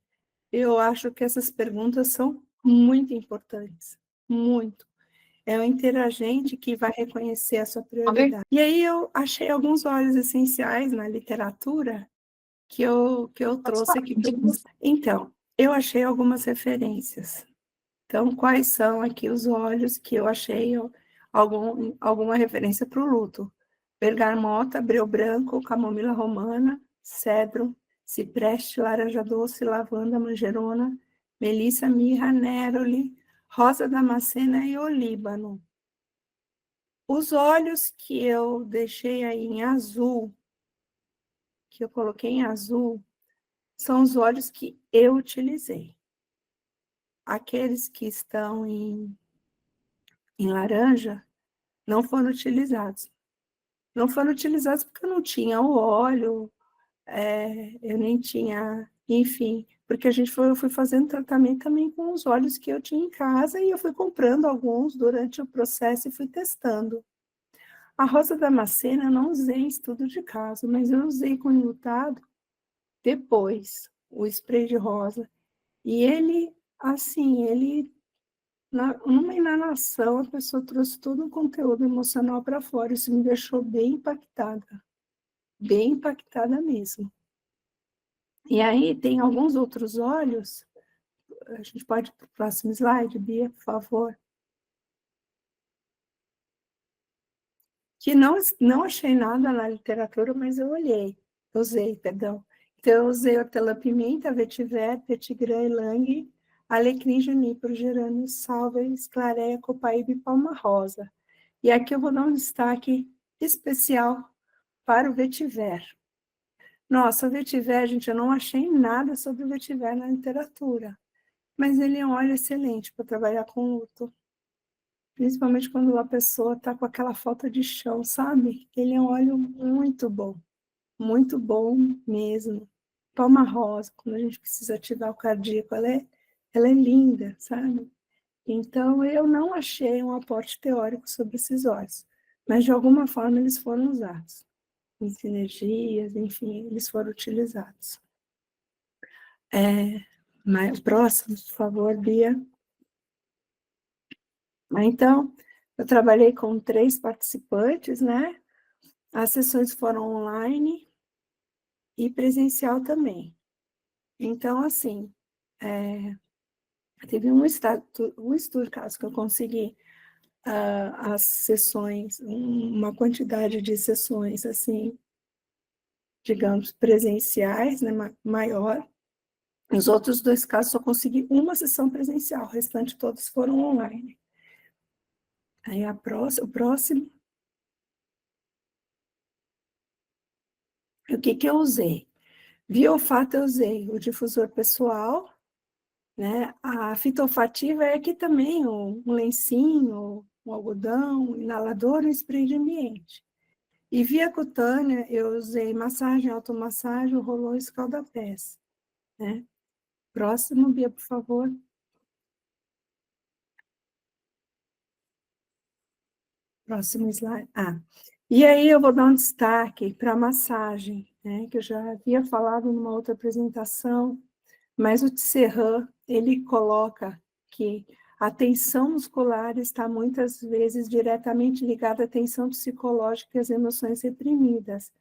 Eu acho que essas perguntas são muito importantes, muito. é o interagente que vai reconhecer a sua prioridade. E aí eu achei alguns óleos essenciais na literatura que eu trouxe aqui para você. Então, eu achei algumas referências. Então, quais são aqui os óleos que eu achei alguma referência para o luto? Bergamota, breu branco, camomila romana, cedro, cipreste, laranja doce, lavanda, manjerona, melissa, mirra, néroli, rosa damascena e olíbano. Os óleos que eu deixei aí em azul, que eu coloquei em azul, são os óleos que eu utilizei. Aqueles que estão em laranja não foram utilizados. Não foram utilizados porque eu não tinha o óleo, eu nem tinha, enfim, porque eu fui fazendo tratamento também com os óleos que eu tinha em casa e eu fui comprando alguns durante o processo e fui testando. A rosa damascena eu não usei em estudo de caso, mas eu usei com enlutado depois, o spray de rosa. E ele, assim, numa inalação, a pessoa trouxe todo o conteúdo emocional para fora. Isso me deixou bem impactada mesmo. E aí tem alguns outros óleos. A gente pode ir para o próximo slide, Bia, por favor. Que não achei nada na literatura, mas eu usei, perdão. Então, eu usei hortelã-pimenta, vetiver, petigrã, ylang, alecrim, junípero, gerânio, salvia, esclareia, copaíba e palma rosa. E aqui eu vou dar um destaque especial para o vetiver. Nossa, o vetiver, gente, eu não achei nada sobre o vetiver na literatura, mas ele é um óleo excelente para trabalhar com luto, principalmente quando a pessoa está com aquela falta de chão, sabe? Ele é um óleo muito bom mesmo. Palma rosa, quando a gente precisa ativar o cardíaco, ela é linda, sabe? Então, eu não achei um aporte teórico sobre esses óleos, mas de alguma forma eles foram usados. Em sinergias, enfim, eles foram utilizados. Próximo, por favor, Bia. Então, eu trabalhei com 3 participantes, né? As sessões foram online e presencial também. Então, assim, teve um estudo, caso que eu consegui as sessões, uma quantidade de sessões, assim, digamos, presenciais, né, maior. Nos outros 2 casos, só consegui uma sessão presencial, o restante todos foram online. Aí o próximo. O que eu usei? Via olfato eu usei o difusor pessoal, né? A fitoolfativa é aqui também um lencinho, um algodão, um inalador e um spray de ambiente. E via cutânea eu usei massagem, automassagem, rolô e escalda-pés, né? Próximo, Bia, por favor. Próximo slide. E aí eu vou dar um destaque para a massagem, né? Que eu já havia falado numa outra apresentação, mas o Tisserand, ele coloca que a tensão muscular está muitas vezes diretamente ligada à tensão psicológica e às emoções reprimidas.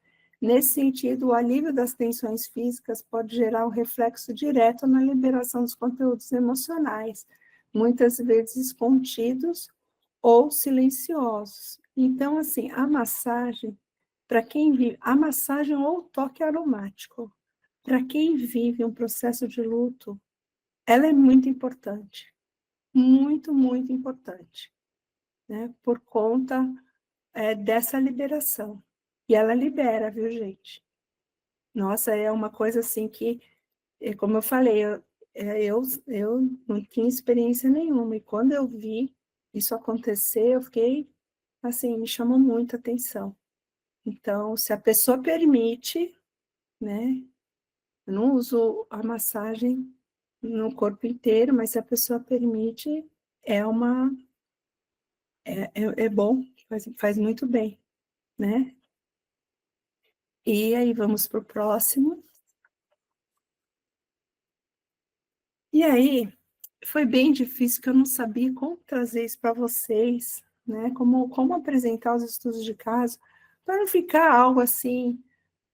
Nesse sentido, o alívio das tensões físicas pode gerar um reflexo direto na liberação dos conteúdos emocionais, muitas vezes contidos ou silenciosos. Então, assim, a massagem, para quem vive, a massagem ou o toque aromático, para quem vive um processo de luto, ela é muito importante, muito importante, né? Por conta dessa liberação. E ela libera, viu, gente? Nossa, é uma coisa assim que, como eu falei, eu não tinha experiência nenhuma, e quando eu vi isso acontecer, eu fiquei, assim, me chamou muita atenção. Então, se a pessoa permite, né? Eu não uso a massagem no corpo inteiro, mas se a pessoa permite, é bom, faz muito bem, né? E aí vamos para o próximo. E aí, foi bem difícil, que eu não sabia como trazer isso para vocês, né? Como apresentar os estudos de caso, para não ficar algo assim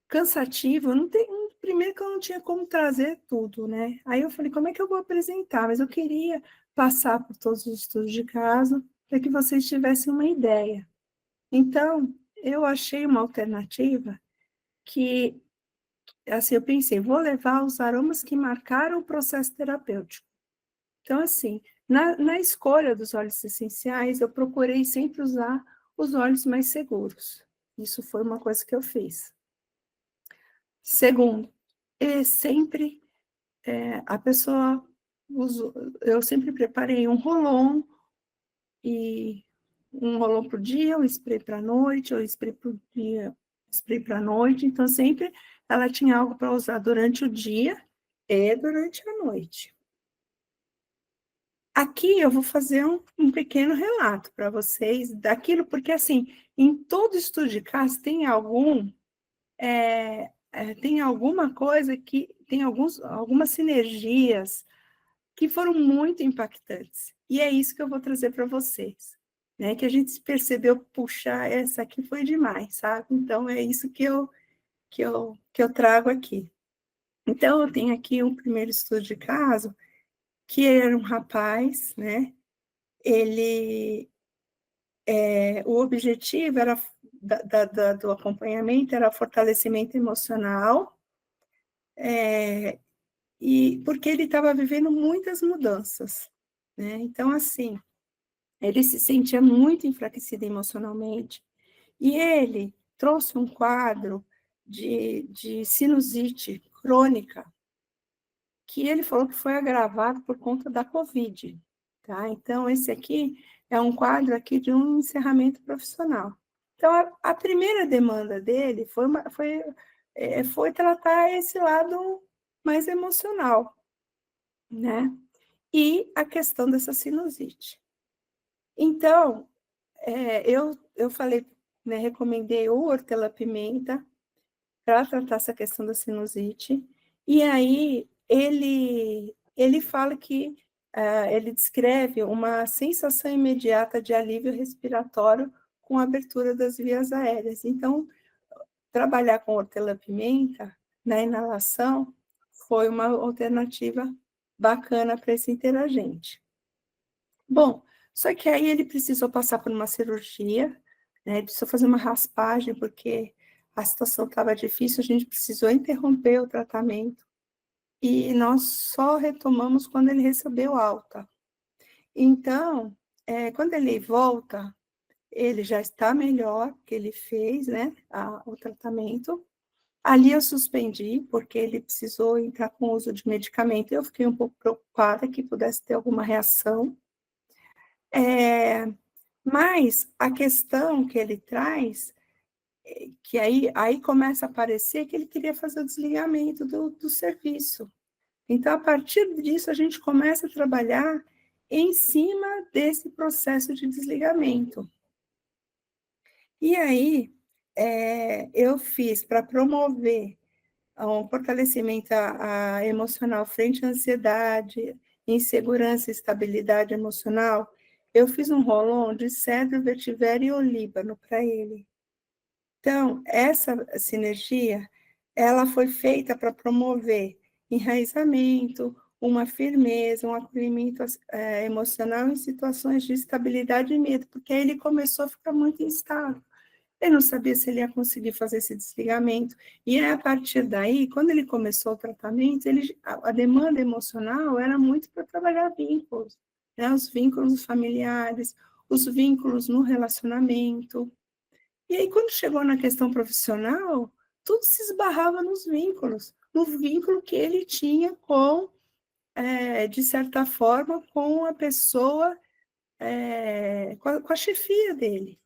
cansativo. Não tem, primeiro que eu não tinha como trazer tudo, né? Aí eu falei, como é que eu vou apresentar? Mas eu queria passar por todos os estudos de caso para que vocês tivessem uma ideia. Então, eu achei uma alternativa que, assim, eu pensei, vou levar os aromas que marcaram o processo terapêutico. Então, assim, na escolha dos óleos essenciais, eu procurei sempre usar os óleos mais seguros. Isso foi uma coisa que eu fiz. Segundo, sempre a pessoa usou, eu sempre preparei um rolon, e um rolon para o dia, um spray para a noite, ou spray para o dia, spray para a noite. Então, sempre ela tinha algo para usar durante o dia e durante a noite. Aqui eu vou fazer um pequeno relato para vocês daquilo, porque assim, em todo estudo de caso tem tem alguma coisa que tem algumas sinergias que foram muito impactantes. E é isso que eu vou trazer para vocês, né? Que a gente percebeu, puxar, essa aqui foi demais, sabe? Então é isso que eu trago aqui. Então eu tenho aqui um primeiro estudo de caso, que era um rapaz, né? O objetivo era do acompanhamento era fortalecimento emocional, e porque ele estava vivendo muitas mudanças, né? Então, assim, ele se sentia muito enfraquecido emocionalmente, e ele trouxe um quadro de sinusite crônica, que ele falou que foi agravado por conta da Covid, tá? Então, esse aqui é um quadro aqui de um encerramento profissional. Então, a primeira demanda dele foi tratar esse lado mais emocional, né? E a questão dessa sinusite. Então, eu falei, né, recomendei o hortelã-pimenta para tratar essa questão da sinusite. E aí ele fala que ele descreve uma sensação imediata de alívio respiratório com a abertura das vias aéreas. Então, trabalhar com hortelã-pimenta na inalação foi uma alternativa bacana para esse interagente. Bom, só que aí ele precisou passar por uma cirurgia, né? Ele precisou fazer uma raspagem, porque a situação estava difícil, a gente precisou interromper o tratamento, e nós só retomamos quando ele recebeu alta. Então, quando ele volta, ele já está melhor, que ele fez, né, o tratamento. Ali eu suspendi, porque ele precisou entrar com o uso de medicamento, eu fiquei um pouco preocupada que pudesse ter alguma reação. Mas a questão que ele traz, que aí começa a aparecer que ele queria fazer o desligamento do serviço. Então, a partir disso, a gente começa a trabalhar em cima desse processo de desligamento. E aí, eu fiz para promover um fortalecimento emocional frente à ansiedade, insegurança e estabilidade emocional. Eu fiz um rolon de cedro, vetiver e olíbano para ele. Então, essa sinergia, ela foi feita para promover enraizamento, uma firmeza, um acolhimento emocional em situações de estabilidade e medo, porque aí ele começou a ficar muito instável. Ele não sabia se ele ia conseguir fazer esse desligamento. E a partir daí, quando ele começou o tratamento, a demanda emocional era muito para trabalhar vínculos, né? Os vínculos familiares, os vínculos no relacionamento. E aí, quando chegou na questão profissional, tudo se esbarrava nos vínculos, no vínculo que ele tinha de certa forma, com a pessoa, com a chefia dele.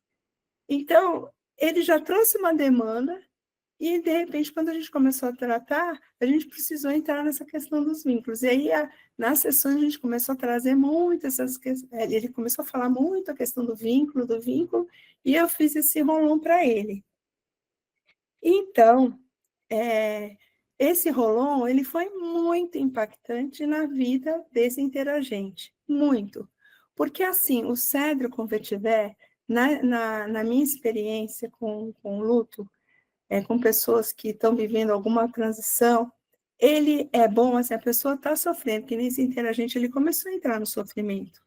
Então, ele já trouxe uma demanda e, de repente, quando a gente começou a tratar, a gente precisou entrar nessa questão dos vínculos. E aí, nas sessões, a gente começou a trazer muito essas questões. Ele começou a falar muito a questão do vínculo, e eu fiz esse rolão para ele. Então, esse Rolon, ele foi muito impactante na vida desse interagente, muito. Porque, assim, o cedro com vetiver, na minha experiência com luto, com pessoas que estão vivendo alguma transição, ele é bom, assim, a pessoa está sofrendo, que nesse interagente ele começou a entrar no sofrimento.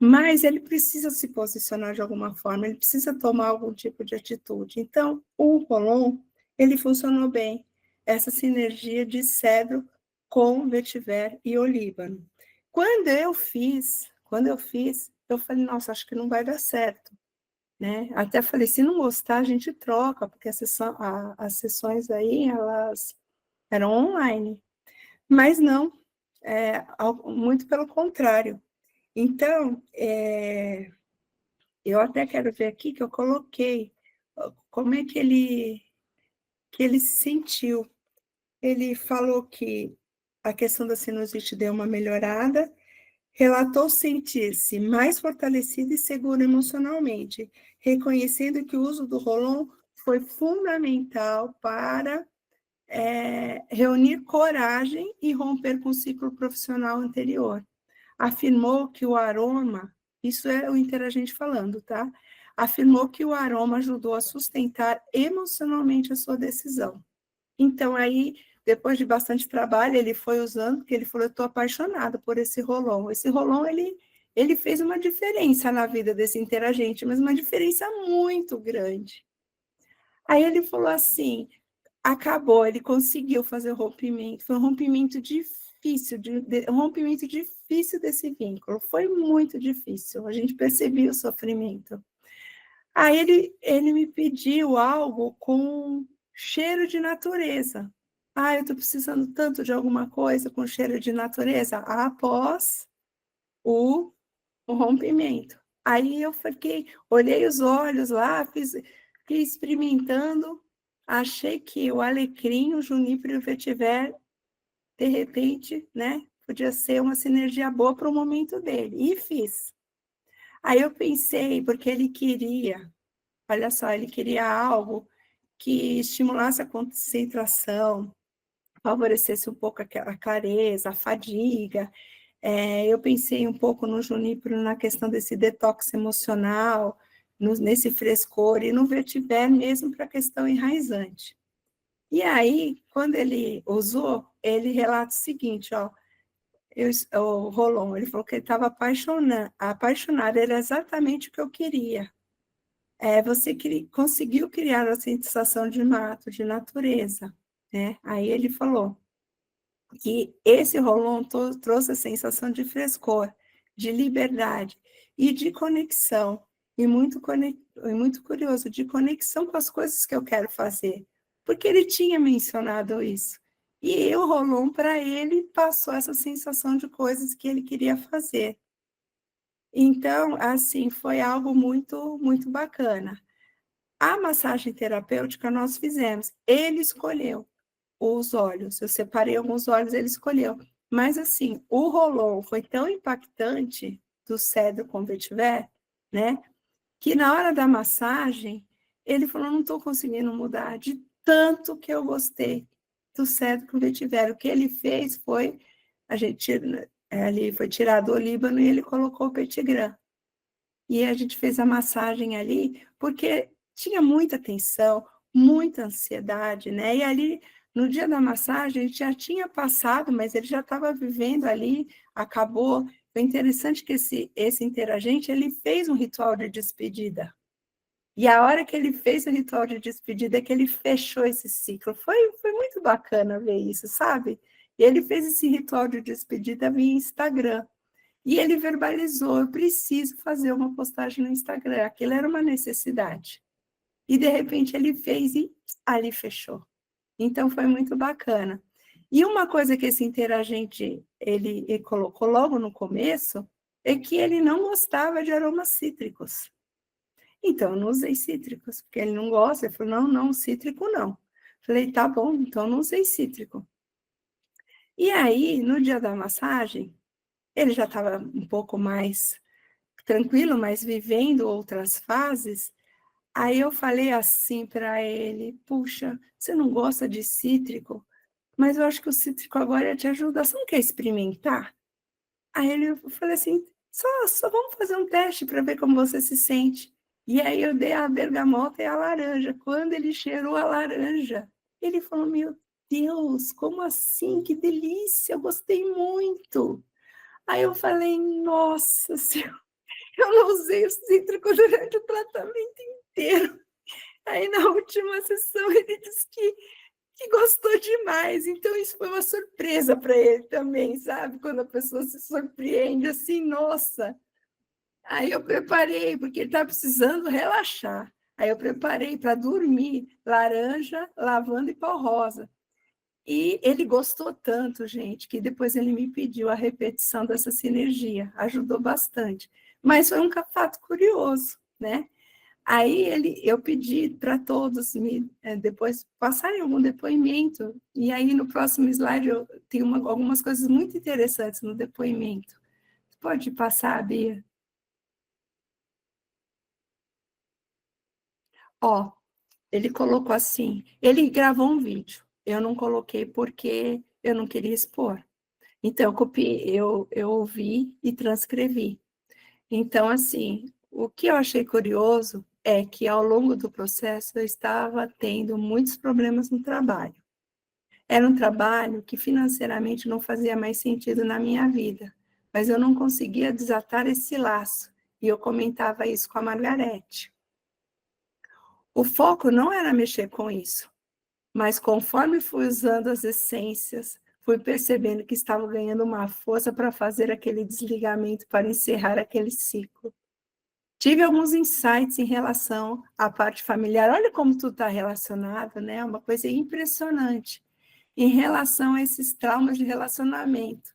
Mas ele precisa se posicionar de alguma forma, ele precisa tomar algum tipo de atitude. Então, o Rolon, ele funcionou bem, essa sinergia de cedro com vetiver e olíbano. Quando eu fiz, eu falei, nossa, acho que não vai dar certo, né? Até falei, se não gostar, a gente troca, porque as sessões aí, elas eram online. Mas não, muito pelo contrário. Então, eu até quero ver aqui que eu coloquei como é que ele se sentiu. Ele falou que a questão da sinusite deu uma melhorada, relatou sentir-se mais fortalecido e seguro emocionalmente, reconhecendo que o uso do Rolon foi fundamental para reunir coragem e romper com o ciclo profissional anterior. Afirmou que o aroma, isso é o interagente falando, tá? Afirmou que o aroma ajudou a sustentar emocionalmente a sua decisão. Então, aí, depois de bastante trabalho, ele foi usando, porque ele falou, eu estou apaixonado por esse Rolon. Esse Rolon, ele fez uma diferença na vida desse interagente, mas uma diferença muito grande. Aí ele falou assim, acabou, ele conseguiu fazer o rompimento, foi um rompimento difícil, um rompimento difícil desse vínculo, foi muito difícil, a gente percebia o sofrimento. Aí ele me pediu algo com cheiro de natureza. Ah, eu estou precisando tanto de alguma coisa com cheiro de natureza após o, o rompimento. Aí eu fiquei, olhei os olhos lá, fiquei experimentando, achei que o alecrim, o junípero e o vetiver, de repente, né, podia ser uma sinergia boa para o momento dele, e fiz. Aí eu pensei, porque ele queria, olha só, ele queria algo que estimulasse a concentração, favorecesse um pouco a clareza, a fadiga. Eu pensei um pouco no junípero na questão desse detox emocional, nesse frescor, e no vetiver mesmo para a questão enraizante. E aí, quando ele usou, ele relata o seguinte, ó, o Rolon, ele falou que ele estava apaixonado, era exatamente o que eu queria. Você conseguiu criar a sensação de mato, de natureza, né? Aí ele falou que esse Rolon trouxe a sensação de frescor, de liberdade e de conexão, e muito curioso, de conexão com as coisas que eu quero fazer, porque ele tinha mencionado isso. E o Rolon, para ele, passou essa sensação de coisas que ele queria fazer. Então, assim, foi algo muito, muito bacana. A massagem terapêutica nós fizemos, ele escolheu os olhos, eu separei alguns olhos, ele escolheu. Mas, assim, o Rolon foi tão impactante do cedro com vetiver, né, que na hora da massagem, ele falou, não estou conseguindo mudar, de tanto que eu gostei do cedro com vetiver. O que ele fez foi, ali foi tirado o olíbano e ele colocou o petigram. E a gente fez a massagem ali, porque tinha muita tensão, muita ansiedade, né? E ali, no dia da massagem, a gente já tinha passado, mas ele já estava vivendo ali, acabou. Foi interessante que esse interagente, ele fez um ritual de despedida. E a hora que ele fez o ritual de despedida é que ele fechou esse ciclo. Foi muito bacana ver isso, sabe? E ele fez esse ritual de despedida via Instagram. E ele verbalizou, eu preciso fazer uma postagem no Instagram. Aquilo era uma necessidade. E, de repente, ele fez e ali fechou. Então, foi muito bacana. E uma coisa que esse interagente, ele colocou logo no começo, é que ele não gostava de aromas cítricos. Então, eu não usei cítricos, porque ele não gosta. Ele falou, não, cítrico não. Falei, tá bom, então não usei cítrico. E aí, no dia da massagem, ele já estava um pouco mais tranquilo, mas vivendo outras fases. Aí eu falei assim para ele, puxa, você não gosta de cítrico? mas eu acho que o cítrico agora ia te ajudar, você não quer experimentar? Aí eu falei assim, só vamos fazer um teste para ver como você se sente. E aí eu dei a bergamota e a laranja. Quando ele cheirou a laranja, ele falou, meu Deus, como assim? Que delícia, eu gostei muito. Aí eu falei, nossa senhora, eu não usei o cítrico durante o tratamento inteiro. Aí na última sessão ele disse que gostou demais. Então, isso foi uma surpresa para ele também, sabe? Quando a pessoa se surpreende assim, nossa. Aí eu preparei, porque ele está precisando relaxar. Aí eu preparei para dormir laranja, lavanda e pau rosa. E ele gostou tanto, gente, que depois ele me pediu a repetição dessa sinergia. Ajudou bastante. Mas foi um fato curioso, né? Aí eu pedi para todos depois passarem algum depoimento, e aí no próximo slide eu tenho algumas coisas muito interessantes no depoimento. Pode passar, Bia? Ó, ele colocou assim, ele gravou um vídeo, eu não coloquei porque eu não queria expor. Então, eu ouvi e transcrevi. Então, assim, o que eu achei curioso é que ao longo do processo eu estava tendo muitos problemas no trabalho. Era um trabalho que financeiramente não fazia mais sentido na minha vida, mas eu não conseguia desatar esse laço, e eu comentava isso com a Margarete. O foco não era mexer com isso, mas conforme fui usando as essências, fui percebendo que estava ganhando uma força para fazer aquele desligamento, para encerrar aquele ciclo. Tive alguns insights em relação à parte familiar. Olha como tudo está relacionado, né? É uma coisa impressionante em relação a esses traumas de relacionamento.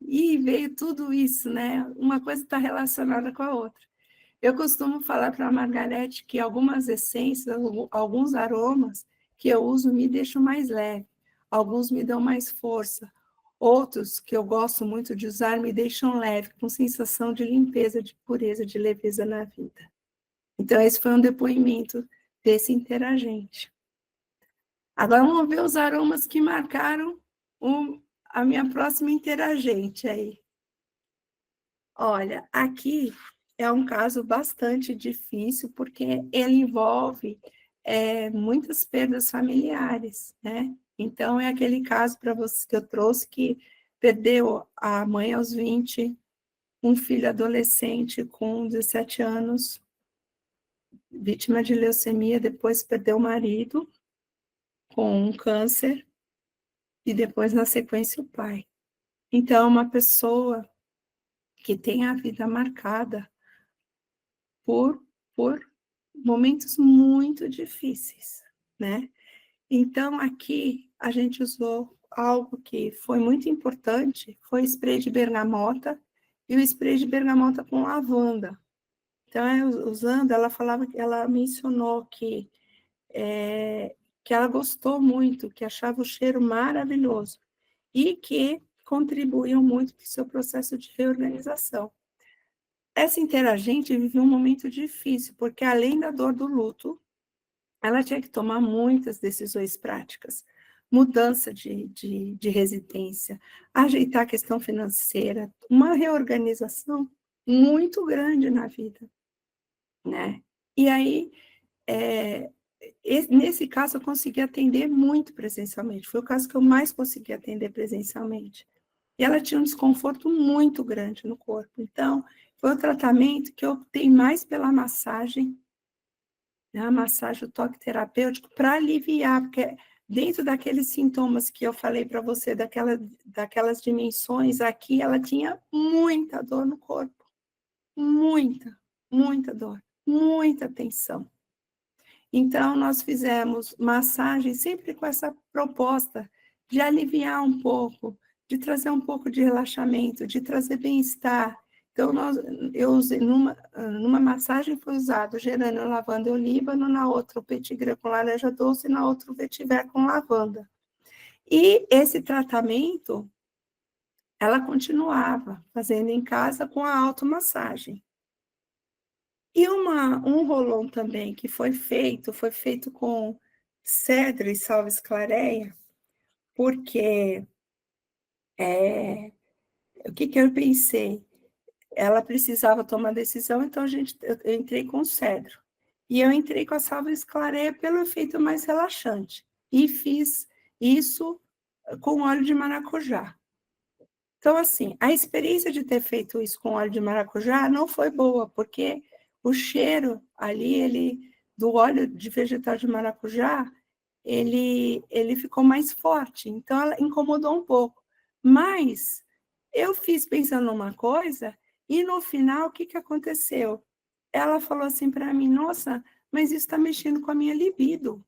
E veio tudo isso, né? Uma coisa está relacionada com a outra. Eu costumo falar para a Margarete que algumas essências, alguns aromas que eu uso me deixam mais leve, alguns me dão mais força, outros que eu gosto muito de usar me deixam leve, com sensação de limpeza, de pureza, de leveza na vida. Então, esse foi um depoimento desse interagente. Agora, vamos ver os aromas que marcaram a minha próxima interagente aí. Olha, aqui é um caso bastante difícil, porque ele envolve muitas perdas familiares, né? Então, é aquele caso para você que eu trouxe que perdeu a mãe aos 20, um filho adolescente com 17 anos, vítima de leucemia, depois perdeu o marido com um câncer e depois, na sequência, o pai. Então, é uma pessoa que tem a vida marcada por momentos muito difíceis, né? Então, aqui a gente usou algo que foi muito importante, foi spray de bergamota e o spray de bergamota com lavanda. Então, usando, ela falava, ela mencionou que ela gostou muito, que achava o cheiro maravilhoso e que contribuiu muito para o seu processo de reorganização. Essa interagente viveu um momento difícil, porque além da dor do luto, ela tinha que tomar muitas decisões práticas, mudança de residência, ajeitar a questão financeira, uma reorganização muito grande na vida, né? E aí, nesse caso, eu consegui atender muito presencialmente, foi o caso que eu mais consegui atender presencialmente. E ela tinha um desconforto muito grande no corpo, então, foi o tratamento que eu optei mais pela massagem, né, a massagem, o toque terapêutico, para aliviar, porque dentro daqueles sintomas que eu falei para você, daquelas dimensões, aqui ela tinha muita dor no corpo, muita dor, muita tensão. Então, nós fizemos massagem sempre com essa proposta de aliviar um pouco, de trazer um pouco de relaxamento, de trazer bem-estar. Então, eu usei numa massagem foi usado gerânio, lavanda e olíbano, na outra o petigrã com laranja doce e na outra o vetiver com lavanda. E esse tratamento, ela continuava fazendo em casa com a automassagem. E um rolão também que foi feito com cedro e salves clareia, porque o que eu pensei? Ela precisava tomar decisão, então eu entrei com o cedro. E eu entrei com a Salves Claret pelo efeito mais relaxante. E fiz isso com óleo de maracujá. Então, assim, a experiência de ter feito isso com óleo de maracujá não foi boa, porque o cheiro ali, do óleo de vegetal de maracujá, ele ficou mais forte. Então, ela incomodou um pouco. Mas eu fiz pensando numa coisa, e no final, o que aconteceu? Ela falou assim para mim, nossa, mas isso está mexendo com a minha libido.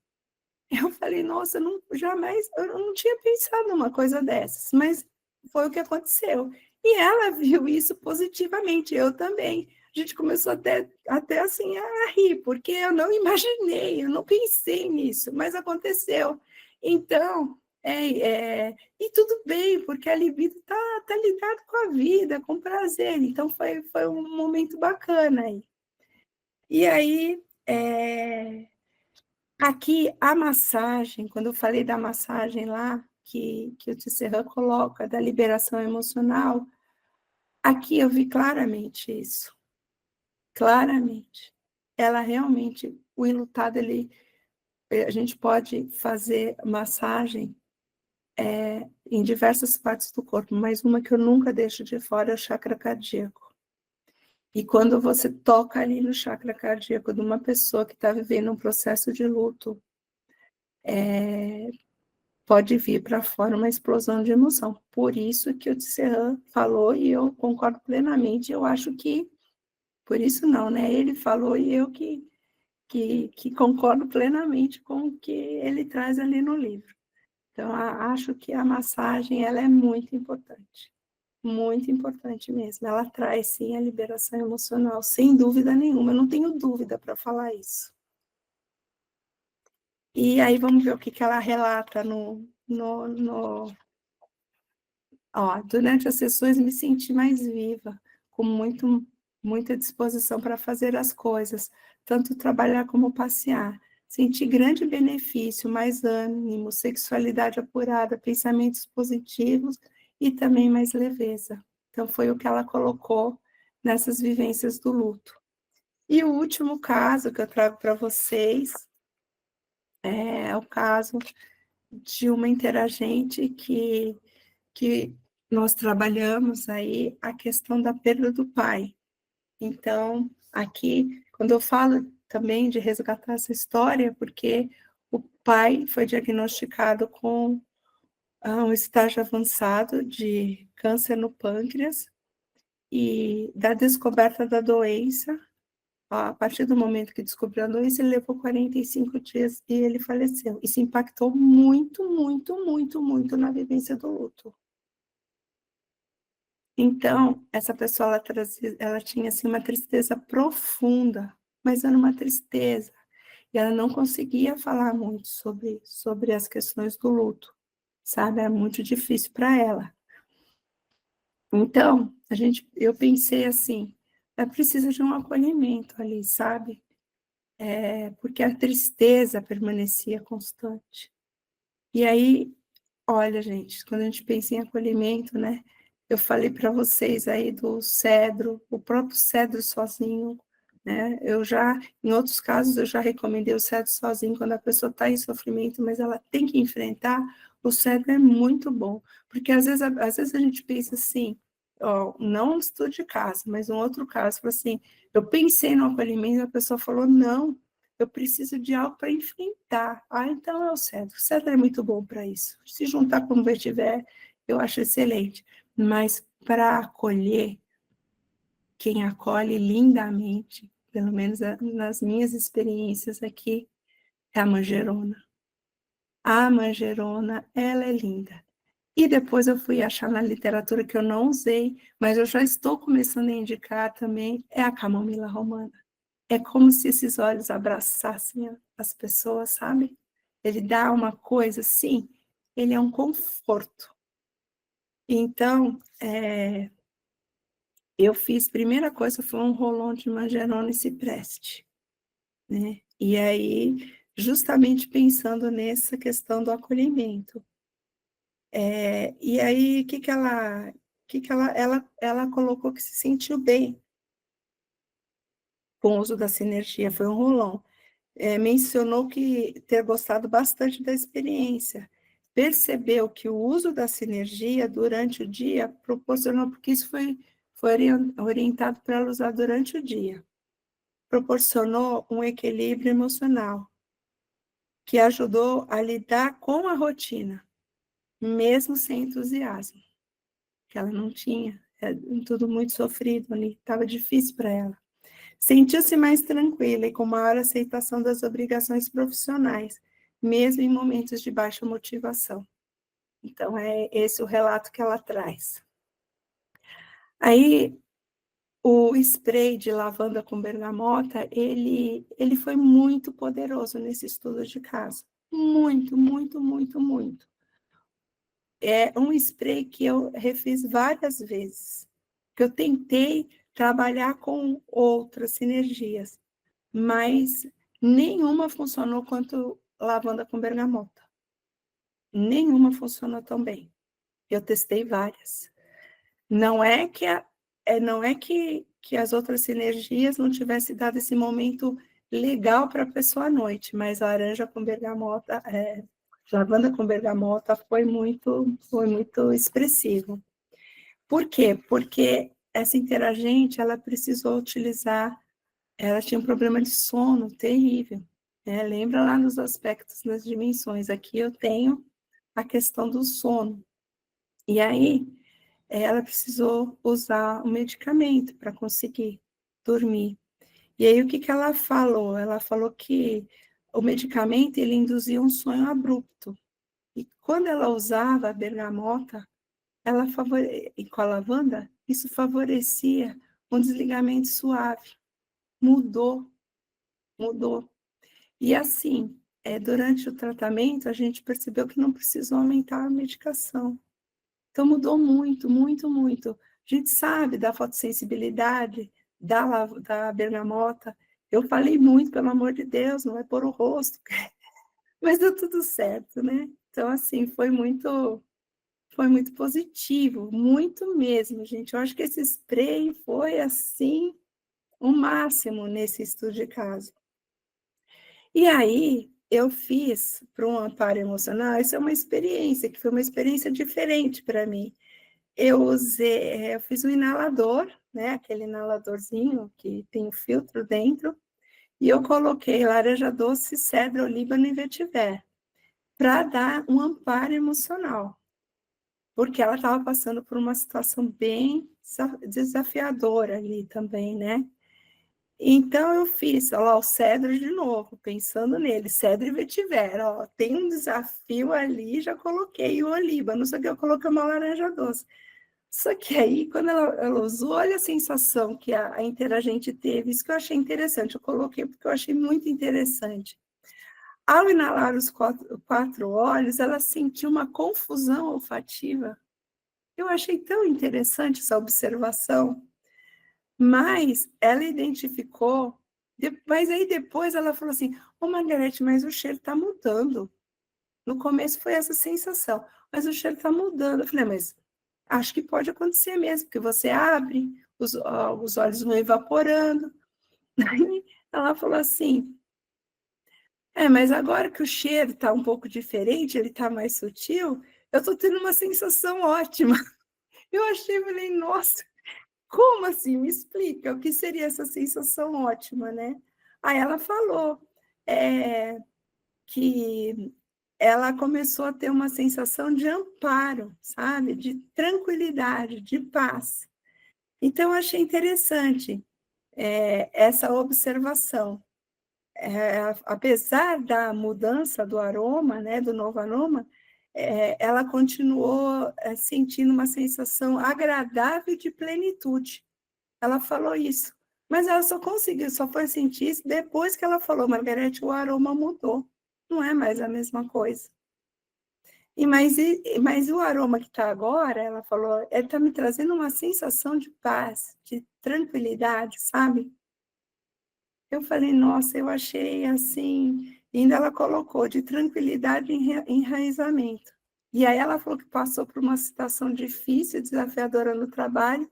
Eu falei, nossa, jamais, eu não tinha pensado numa coisa dessas, mas foi o que aconteceu. E ela viu isso positivamente, eu também. A gente começou até assim a rir, porque eu não imaginei, eu não pensei nisso, mas aconteceu. Então, e tudo bem, porque a libido tá ligado com a vida, com prazer. Então, foi um momento bacana aí. E aí, aqui, a massagem, quando eu falei da massagem lá, que o Tisserand coloca, da liberação emocional, aqui eu vi claramente isso. Claramente. Ela realmente, o enlutado, a gente pode fazer massagem em diversas partes do corpo, mas uma que eu nunca deixo de fora é o chakra cardíaco. E quando você toca ali no chakra cardíaco de uma pessoa que está vivendo um processo de luto, pode vir para fora uma explosão de emoção. Por isso que o Tisserand falou, e eu concordo plenamente, eu acho que, por isso não, né? Ele falou e eu que concordo plenamente com o que ele traz ali no livro. Então, acho que a massagem, ela é muito importante mesmo. Ela traz, sim, a liberação emocional, sem dúvida nenhuma, eu não tenho dúvida para falar isso. E aí, vamos ver o que ela relata durante as sessões me senti mais viva, com muita disposição para fazer as coisas, tanto trabalhar como passear. Senti grande benefício, mais ânimo, sexualidade apurada, pensamentos positivos e também mais leveza. Então, foi o que ela colocou nessas vivências do luto. E o último caso que eu trago para vocês é o caso de uma interagente que nós trabalhamos aí a questão da perda do pai. Então, aqui, quando eu falo também de resgatar essa história, porque o pai foi diagnosticado com um estágio avançado de câncer no pâncreas, e da descoberta da doença, a partir do momento que descobriu a doença, ele levou 45 dias e ele faleceu. Isso impactou muito, muito, muito, muito na vivência do luto. Então, essa pessoa, ela tinha assim, uma tristeza profunda, mas era uma tristeza. E ela não conseguia falar muito sobre as questões do luto, sabe? Era muito difícil para ela. Então, eu pensei assim, precisa de um acolhimento ali, sabe? Porque a tristeza permanecia constante. E aí, olha, gente, quando a gente pensa em acolhimento, né? Eu falei para vocês aí do cedro, o próprio cedro sozinho, né? Em outros casos, eu já recomendei o cedro sozinho quando a pessoa está em sofrimento, mas ela tem que enfrentar. O cedro é muito bom, porque às vezes a gente pensa assim, ó, não um estudo de caso, mas um outro caso, assim, eu pensei no acolhimento e a pessoa falou, não, eu preciso de algo para enfrentar. Então é o cedro. O cedro é muito bom para isso. Se juntar com o vetiver, eu acho excelente. Mas para acolher, quem acolhe lindamente, pelo menos nas minhas experiências aqui, é a manjerona. A manjerona, ela é linda. E depois eu fui achar na literatura que eu não usei, mas eu já estou começando a indicar também, é a camomila romana. É como se esses olhos abraçassem as pessoas, sabe? Ele dá uma coisa assim, ele é um conforto. Então, eu fiz, primeira coisa foi um rolão de manjerona e cipreste, né? E aí, justamente pensando nessa questão do acolhimento. E aí, ela colocou que se sentiu bem com o uso da sinergia, foi um rolão. Mencionou que ter gostado bastante da experiência, percebeu que o uso da sinergia durante o dia proporcionou, porque isso foi orientado para ela usar durante o dia, proporcionou um equilíbrio emocional, que ajudou a lidar com a rotina, mesmo sem entusiasmo, que ela não tinha, tudo muito sofrido ali, estava difícil para ela. Sentiu-se mais tranquila e com maior aceitação das obrigações profissionais, mesmo em momentos de baixa motivação. Então, é esse o relato que ela traz. Aí, o spray de lavanda com bergamota, ele foi muito poderoso nesse estudo de caso. Muito, muito, muito, muito. É um spray que eu refiz várias vezes, que eu tentei trabalhar com outras sinergias, mas nenhuma funcionou quanto lavanda com bergamota. Nenhuma funcionou tão bem. Eu testei várias. Não é que, não é que as outras sinergias não tivessem dado esse momento legal para a pessoa à noite, mas laranja com bergamota, lavanda com bergamota foi muito expressivo. Por quê? Porque essa interagente, ela precisou utilizar, ela tinha um problema de sono terrível. Lembra lá nos aspectos das dimensões. Aqui eu tenho a questão do sono. E aí, ela precisou usar um medicamento para conseguir dormir. E aí, o que ela falou? Ela falou que o medicamento, ele induzia um sonho abrupto. E quando ela usava a bergamota, e com a lavanda, isso favorecia um desligamento suave. Mudou. E assim, durante o tratamento, a gente percebeu que não precisou aumentar a medicação. Então, mudou muito, muito, muito. A gente sabe da fotossensibilidade, da bergamota. Eu falei muito, pelo amor de Deus, não vai pôr o rosto. Mas deu tudo certo, né? Então, assim, foi muito positivo, muito mesmo, gente. Eu acho que esse spray foi, assim, o máximo nesse estudo de caso. E aí, eu fiz para um amparo emocional, isso é uma experiência, que foi uma experiência diferente para mim. Eu fiz um inalador, né, aquele inaladorzinho que tem o filtro dentro, e eu coloquei laranja doce, cedro, olíbano e vetiver, para dar um amparo emocional, porque ela estava passando por uma situação bem desafiadora ali também, né? Então, eu fiz, ó lá, o cedro de novo, pensando nele, cedro e vetiver, ó, tem um desafio ali, já coloquei o olíbano, só que eu coloquei uma laranja doce. Só que aí, quando ela usou, olha a sensação que a interagente teve, isso que eu achei interessante, eu coloquei porque eu achei muito interessante. Ao inalar os quatro óleos, ela sentiu uma confusão olfativa. Eu achei tão interessante essa observação. Mas ela identificou, mas aí depois ela falou assim, ô Margarete, mas o cheiro está mudando. No começo foi essa sensação, mas o cheiro está mudando. Eu falei, mas acho que pode acontecer mesmo, porque você abre, os olhos vão evaporando. Aí ela falou assim, mas agora que o cheiro está um pouco diferente, ele está mais sutil, eu estou tendo uma sensação ótima. Eu achei, falei, nossa, como assim? Me explica, o que seria essa sensação ótima, né? Aí ela falou que ela começou a ter uma sensação de amparo, sabe? De tranquilidade, de paz. Então, eu achei interessante essa observação. Apesar da mudança do aroma, né, do novo aroma, ela continuou sentindo uma sensação agradável de plenitude. Ela falou isso. Mas ela só foi sentir isso depois que ela falou, Margarete, o aroma mudou. Não é mais a mesma coisa. Mas o aroma que está agora, ela falou, ele está me trazendo uma sensação de paz, de tranquilidade, sabe? Eu falei, nossa, eu achei assim. E ainda ela colocou de tranquilidade e enraizamento. E aí ela falou que passou por uma situação difícil, desafiadora no trabalho,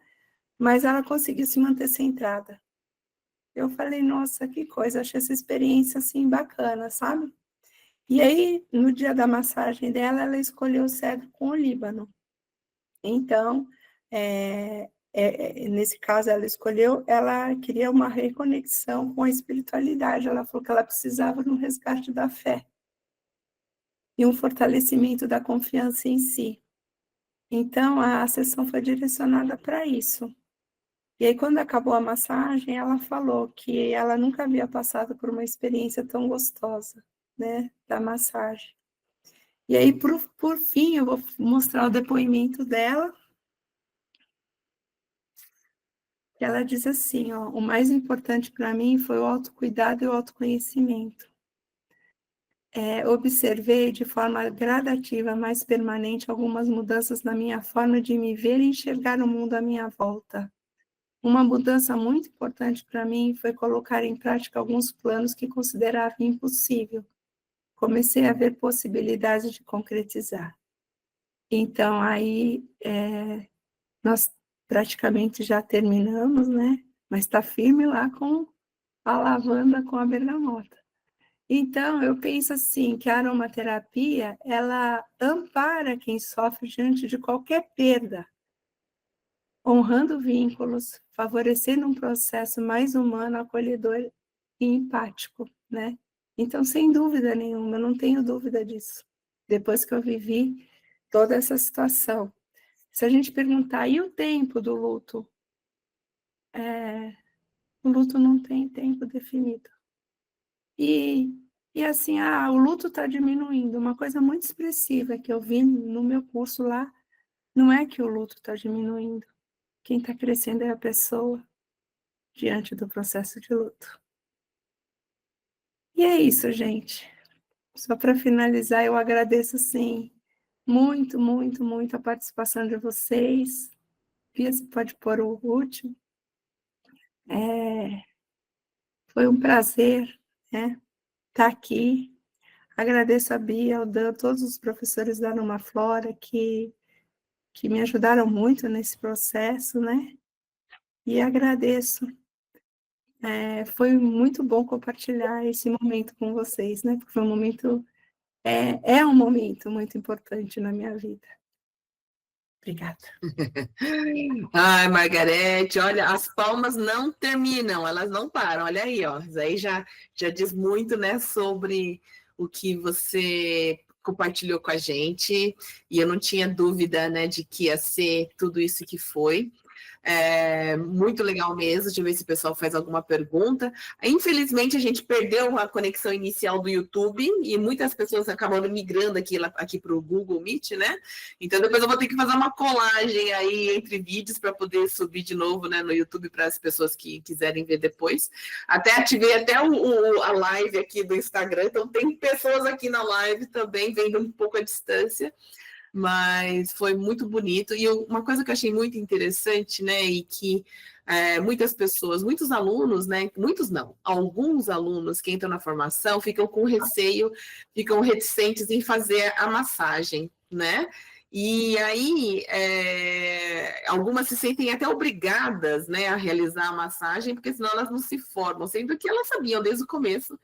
mas ela conseguiu se manter centrada. Eu falei, nossa, que coisa, achei essa experiência assim bacana, sabe? E aí, no dia da massagem dela, ela escolheu o cedro com o Líbano. Então, nesse caso, ela queria uma reconexão com a espiritualidade. Ela falou que ela precisava de um resgate da fé e um fortalecimento da confiança em si. Então, a sessão foi direcionada para isso. E aí, quando acabou a massagem, ela falou que ela nunca havia passado por uma experiência tão gostosa, né, da massagem. E aí, por fim, eu vou mostrar o depoimento dela. Ela diz assim, ó, o mais importante para mim foi o autocuidado e o autoconhecimento. Observei de forma gradativa, mais permanente, algumas mudanças na minha forma de me ver e enxergar o mundo à minha volta. Uma mudança muito importante para mim foi colocar em prática alguns planos que considerava impossível. Comecei a ver possibilidades de concretizar. Então, aí, nós praticamente já terminamos, né? Mas está firme lá com a lavanda com a bergamota. Então, eu penso assim, que a aromaterapia, ela ampara quem sofre diante de qualquer perda, honrando vínculos, favorecendo um processo mais humano, acolhedor e empático, né? Então, sem dúvida nenhuma, eu não tenho dúvida disso. Depois que eu vivi toda essa situação. Se a gente perguntar, e o tempo do luto? O luto não tem tempo definido. E assim, o luto está diminuindo. Uma coisa muito expressiva que eu vi no meu curso lá, não é que o luto está diminuindo. Quem está crescendo é a pessoa diante do processo de luto. E é isso, gente. Só para finalizar, eu agradeço, sim, muito, muito, muito a participação de vocês. Bia, você pode pôr o último. Foi um prazer, né, estar aqui. Agradeço a Bia, ao Dan, todos os professores da Numa Flora que me ajudaram muito nesse processo, né? E agradeço. Foi muito bom compartilhar esse momento com vocês, né? Porque foi um momento, é um momento muito importante na minha vida. Obrigada. Ai, Margarete, olha, as palmas não terminam, elas não param. Olha aí, ó, isso aí já diz muito, né, sobre o que você compartilhou com a gente, e eu não tinha dúvida, né, de que ia ser tudo isso que foi. Muito legal mesmo. Deixa eu ver se o pessoal faz alguma pergunta. Infelizmente, a gente perdeu a conexão inicial do YouTube e muitas pessoas acabaram migrando aqui para o Google Meet, né? Então, depois eu vou ter que fazer uma colagem aí entre vídeos para poder subir de novo, né, no YouTube para as pessoas que quiserem ver depois. Até ativei até a live aqui do Instagram, então tem pessoas aqui na live também vendo um pouco à distância. Mas foi muito bonito. E uma coisa que eu achei muito interessante, né, e que muitas pessoas, muitos alunos, né, muitos não, alguns alunos que entram na formação ficam com receio, ficam reticentes em fazer a massagem, né? E aí, algumas se sentem até obrigadas, né, a realizar a massagem, porque senão elas não se formam, sendo que elas sabiam desde o começo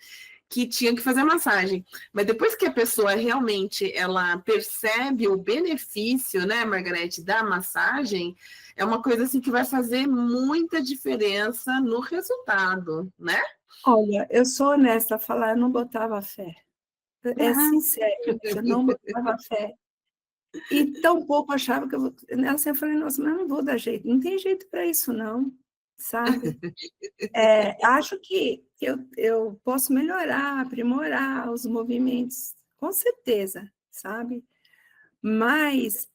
que tinha que fazer a massagem. Mas depois que a pessoa realmente ela percebe o benefício, né, Margarete, da massagem, é uma coisa assim que vai fazer muita diferença no resultado, né? Olha, eu sou honesta a falar, eu não botava fé. Sincero, eu não botava fé. E tão pouco achava que eu vou... Assim, eu falei, nossa, mas eu não vou dar jeito. Não tem jeito para isso, não, sabe? Acho que eu posso melhorar, aprimorar os movimentos, com certeza, sabe? Mas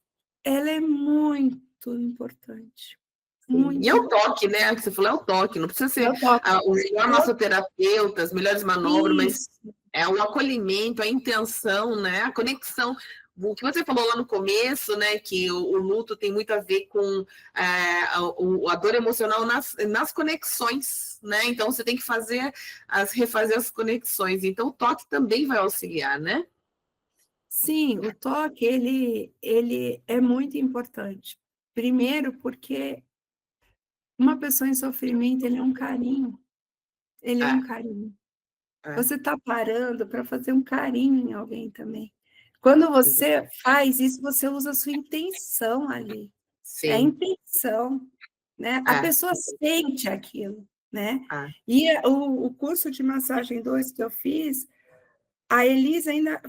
ela é muito importante. Muito. E é o toque, né? Que você falou, é o toque. Não precisa ser o melhor massoterapeuta, as melhores manobras, mas é o acolhimento, a intenção, né? A conexão. O que você falou lá no começo, né? Que o luto tem muito a ver com a dor emocional nas conexões, né? Então você tem que refazer as conexões. Então o toque também vai auxiliar, né? Sim, o toque, ele é muito importante. Primeiro, porque uma pessoa em sofrimento, ele é um carinho, ele é um É, carinho. é, Você está parando para fazer um carinho em alguém também. Quando você faz isso, você usa a sua intenção ali. É a sim, intenção, né? A é, pessoa sente aquilo, né? é, E o curso de massagem 2 que eu fiz, a Elisa ainda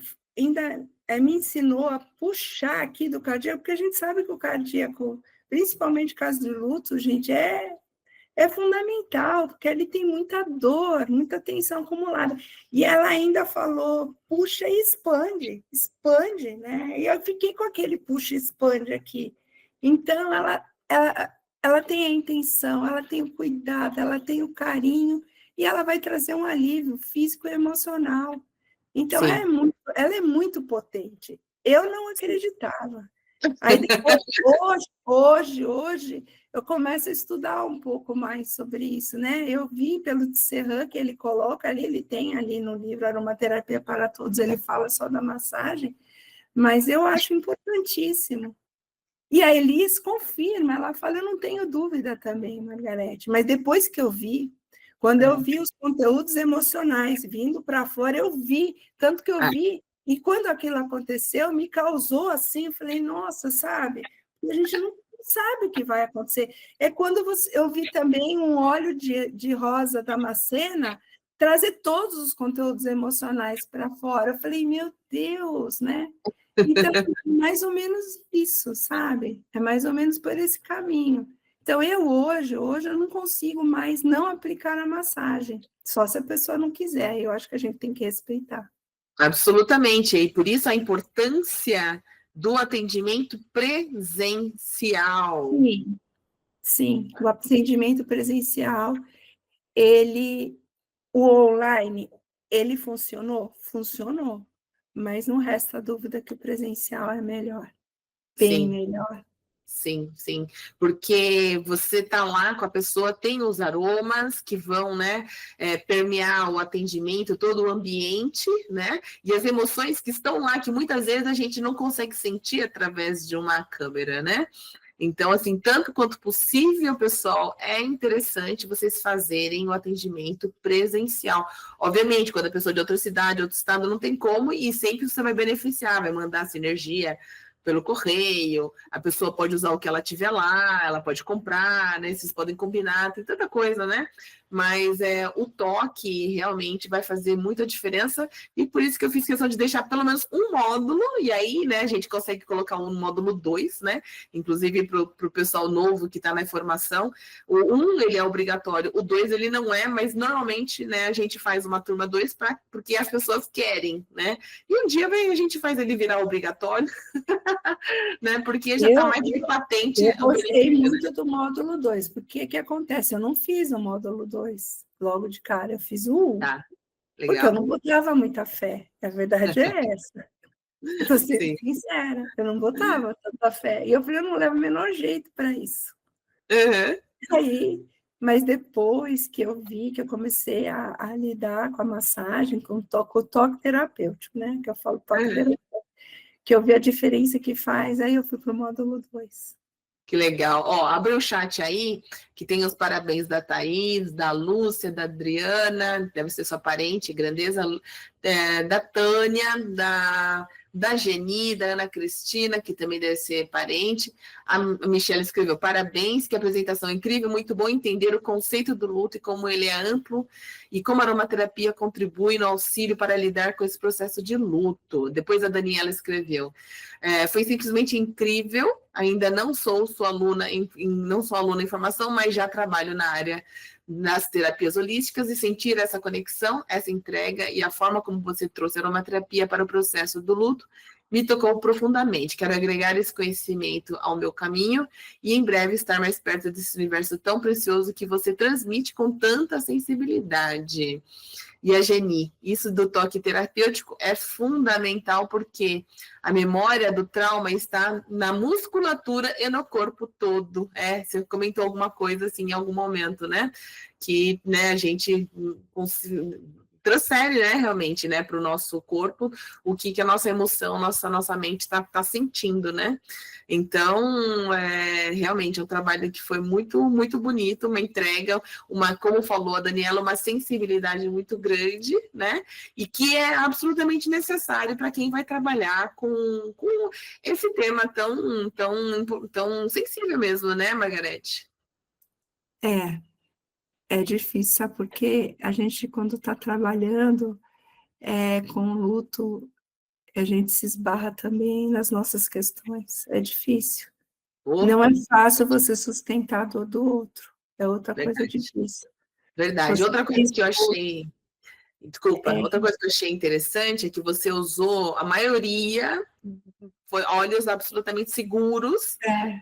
me ensinou a puxar aqui do cardíaco, porque a gente sabe que o cardíaco, principalmente caso de luto, gente, é fundamental, porque ele tem muita dor, muita tensão acumulada. E ela ainda falou, puxa e expande, né? E eu fiquei com aquele puxa e expande aqui. Então, ela tem a intenção, ela tem o cuidado, ela tem o carinho, e ela vai trazer um alívio físico e emocional. Então, sim. ela é muito potente. Eu não acreditava. Aí depois, hoje, eu começo a estudar um pouco mais sobre isso, né? Eu vi pelo Tisserand que ele coloca ali, ele tem ali no livro Aromaterapia para Todos, ele fala só da massagem, mas eu acho importantíssimo. E a Elis confirma, ela fala, eu não tenho dúvida também, Margarete, mas depois que eu vi, quando eu vi os conteúdos emocionais vindo para fora, eu vi, tanto que eu É, vi, e quando aquilo aconteceu, me causou assim, eu falei, nossa, sabe? A gente não sabe o que vai acontecer. É quando eu vi também um óleo de rosa Damascena trazer todos os conteúdos emocionais para fora. Eu falei, meu Deus, né? Então, mais ou menos isso, sabe? É mais ou menos por esse caminho. Então, hoje eu não consigo mais não aplicar a massagem, só se a pessoa não quiser, eu acho que a gente tem que respeitar. absolutamente. E por isso a importância do atendimento presencial. Sim, sim, o atendimento presencial, ele, o online, ele funcionou? Funcionou, mas não resta dúvida que o presencial é melhor, bem Sim. melhor. Sim, sim, porque você tá lá com a pessoa, tem os aromas que vão, né, permear o atendimento, todo o ambiente, né, e as emoções que estão lá, que muitas vezes a gente não consegue sentir através de uma câmera, né? Então, assim, tanto quanto possível, pessoal, é interessante vocês fazerem o atendimento presencial. Obviamente, quando a pessoa é de outra cidade, outro estado, não tem como, e sempre você vai beneficiar, vai mandar sinergia pelo correio, a pessoa pode usar o que ela tiver lá, ela pode comprar, né? Vocês podem combinar, tem tanta coisa, né? Mas o toque realmente vai fazer muita diferença, e por isso que eu fiz questão de deixar pelo menos um módulo, e aí, né, a gente consegue colocar um módulo 2, né? Inclusive para o pessoal novo que está na formação. O 1 ele é obrigatório, o 2 ele não é, mas normalmente, né, a gente faz uma turma 2 porque as pessoas querem, né? E um dia a gente faz ele virar obrigatório, né? Porque já está Eu, mais que patente Eu o gostei benefício. muito do módulo 2, porque o que acontece? Eu não fiz o módulo 2 logo de cara, eu fiz o 1, Tá, porque eu legal. não botava muita fé, a verdade é essa. Eu estou sendo Sim. sincera, eu não botava tanta fé. E eu falei, eu não levo o menor jeito para isso. Uhum. Aí, mas depois que eu vi, que eu comecei a lidar com a massagem, com o toque terapêutico, né? Que eu falo toque Uhum. terapêutico, que eu vi a diferença que faz, aí eu fui para o módulo 2. Que legal. Ó, abre o chat aí, que tem os parabéns da Thaís, da Lúcia, da Adriana, deve ser sua parente, grandeza, da Tânia, da Geni, da Ana Cristina, que também deve ser parente. A Michelle escreveu, parabéns, que apresentação incrível, muito bom entender o conceito do luto e como ele é amplo e como a aromaterapia contribui no auxílio para lidar com esse processo de luto. Depois a Daniela escreveu, foi simplesmente incrível. Ainda não sou sua aluna não sou aluna em formação, mas já trabalho na área nas terapias holísticas e sentir essa conexão, essa entrega e a forma como você trouxe a aromaterapia para o processo do luto me tocou profundamente. Quero agregar esse conhecimento ao meu caminho e em breve estar mais perto desse universo tão precioso que você transmite com tanta sensibilidade. E a Geni, isso do toque terapêutico é fundamental porque a memória do trauma está na musculatura e no corpo todo. Você comentou alguma coisa assim em algum momento, né? Que, né, a gente transfere, né, realmente, né, para o nosso corpo, o que a nossa emoção, nossa mente tá sentindo, né? Então, realmente é um trabalho que foi muito, muito bonito, uma entrega, como falou a Daniela, uma sensibilidade muito grande, né? E que é absolutamente necessário para quem vai trabalhar com esse tema tão sensível mesmo, né, Margarete? É difícil, sabe? Porque a gente, quando está trabalhando com luto, a gente se esbarra também nas nossas questões. É difícil. Não é Opa, fácil você sustentar a dor do outro. É outra coisa verdade, difícil. verdade. Você Outra coisa que eu achei, desculpa, é, outra coisa que eu achei interessante é que você usou, a maioria foi olhos absolutamente seguros, é,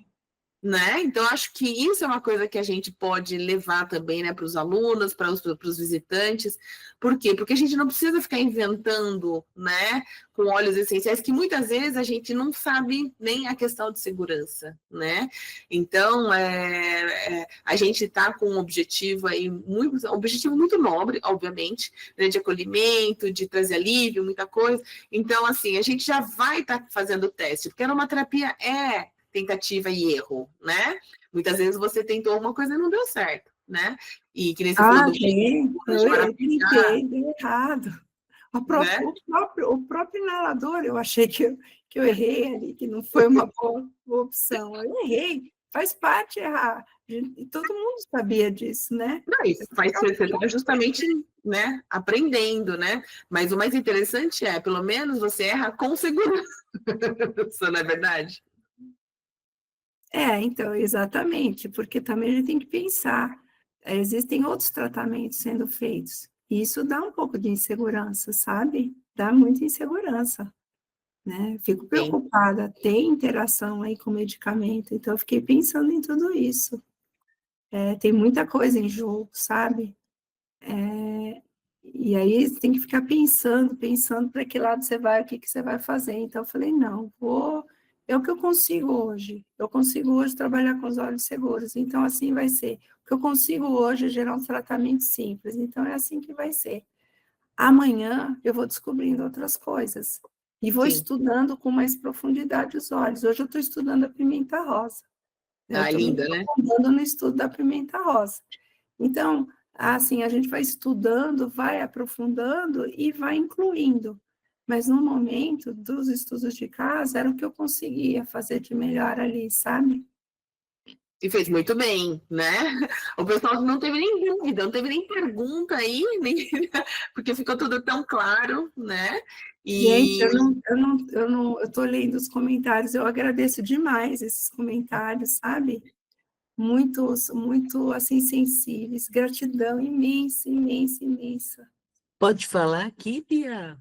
né? Então, acho que isso é uma coisa que a gente pode levar também, né, para os alunos, para os visitantes. Por quê? Porque a gente não precisa ficar inventando, né, com óleos essenciais, que muitas vezes a gente não sabe nem a questão de segurança, né? Então, a gente está com um objetivo aí, um objetivo muito nobre, obviamente, né, de acolhimento, de trazer alívio, muita coisa. Então, assim, a gente já vai estar fazendo o teste, porque uma terapia tentativa e erro, né? Muitas vezes você tentou alguma coisa e não deu certo, né? E que nem você falou do de eu maracujá, tentei, deu errado. né? O próprio inalador, eu achei que eu errei ali, que não foi uma boa opção. Eu errei, faz parte errar. E todo mundo sabia disso, né? Não, isso faz você está justamente, né, aprendendo, né? Mas o mais interessante é, pelo menos você erra com segurança, não é verdade? Então, exatamente, porque também a gente tem que pensar, existem outros tratamentos sendo feitos, e isso dá um pouco de insegurança, sabe? Dá muita insegurança, né? Fico Sim. preocupada, tem interação aí com o medicamento, então eu fiquei pensando em tudo isso. Tem muita coisa em jogo, sabe? E aí você tem que ficar pensando para que lado você vai, o que você vai fazer. Então eu falei, não, é o que eu consigo hoje. Eu consigo hoje trabalhar com os olhos seguros, então assim vai ser. O que eu consigo hoje é gerar um tratamento simples, então é assim que vai ser. Amanhã eu vou descobrindo outras coisas e vou Sim. estudando com mais profundidade os olhos. Hoje eu estou estudando a pimenta rosa, né? Eu Ah, estou me linda, né? aprofundando no estudo da pimenta rosa. Então, assim, a gente vai estudando, vai aprofundando e vai incluindo. Mas no momento dos estudos de casa, era o que eu conseguia fazer de melhor ali, sabe? E fez muito bem, né? O pessoal não teve nem dúvida, não teve nem pergunta aí, nem... porque ficou tudo tão claro, né? Gente, E eu estou lendo os comentários, eu agradeço demais esses comentários, sabe? Muitos, muito, assim, sensíveis, gratidão imensa, imensa, imensa. Pode falar aqui, Bia?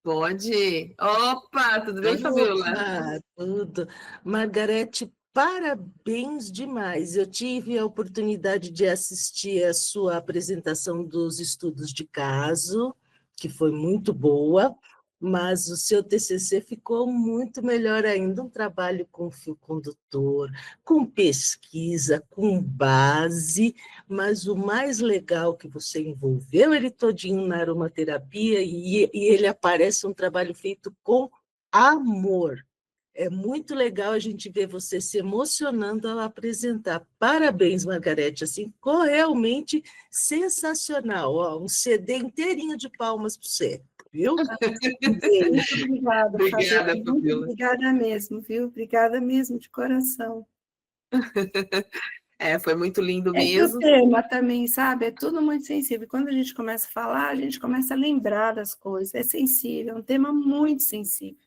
pode. Opa, tudo bem, Fabiola? Opa, tudo. Margarete, parabéns demais. Eu tive a oportunidade de assistir a sua apresentação dos estudos de caso, que foi muito boa, mas o seu TCC ficou muito melhor ainda, um trabalho com fio condutor, com pesquisa, com base, mas o mais legal que você envolveu ele todinho na aromaterapia e ele aparece um trabalho feito com amor. É muito legal a gente ver você se emocionando ao apresentar. Parabéns, Margarete, assim, ficou realmente sensacional. Ó, um CD inteirinho de palmas para você, viu? Um Muito beijo. obrigada, Fabiola, Obrigada, muito Fabiola. obrigada mesmo, viu? Obrigada mesmo, de coração. Foi muito lindo É que o mesmo. tema também, sabe, é tudo muito sensível. Quando a gente começa a falar, a gente começa a lembrar das coisas. É sensível, é um tema muito sensível.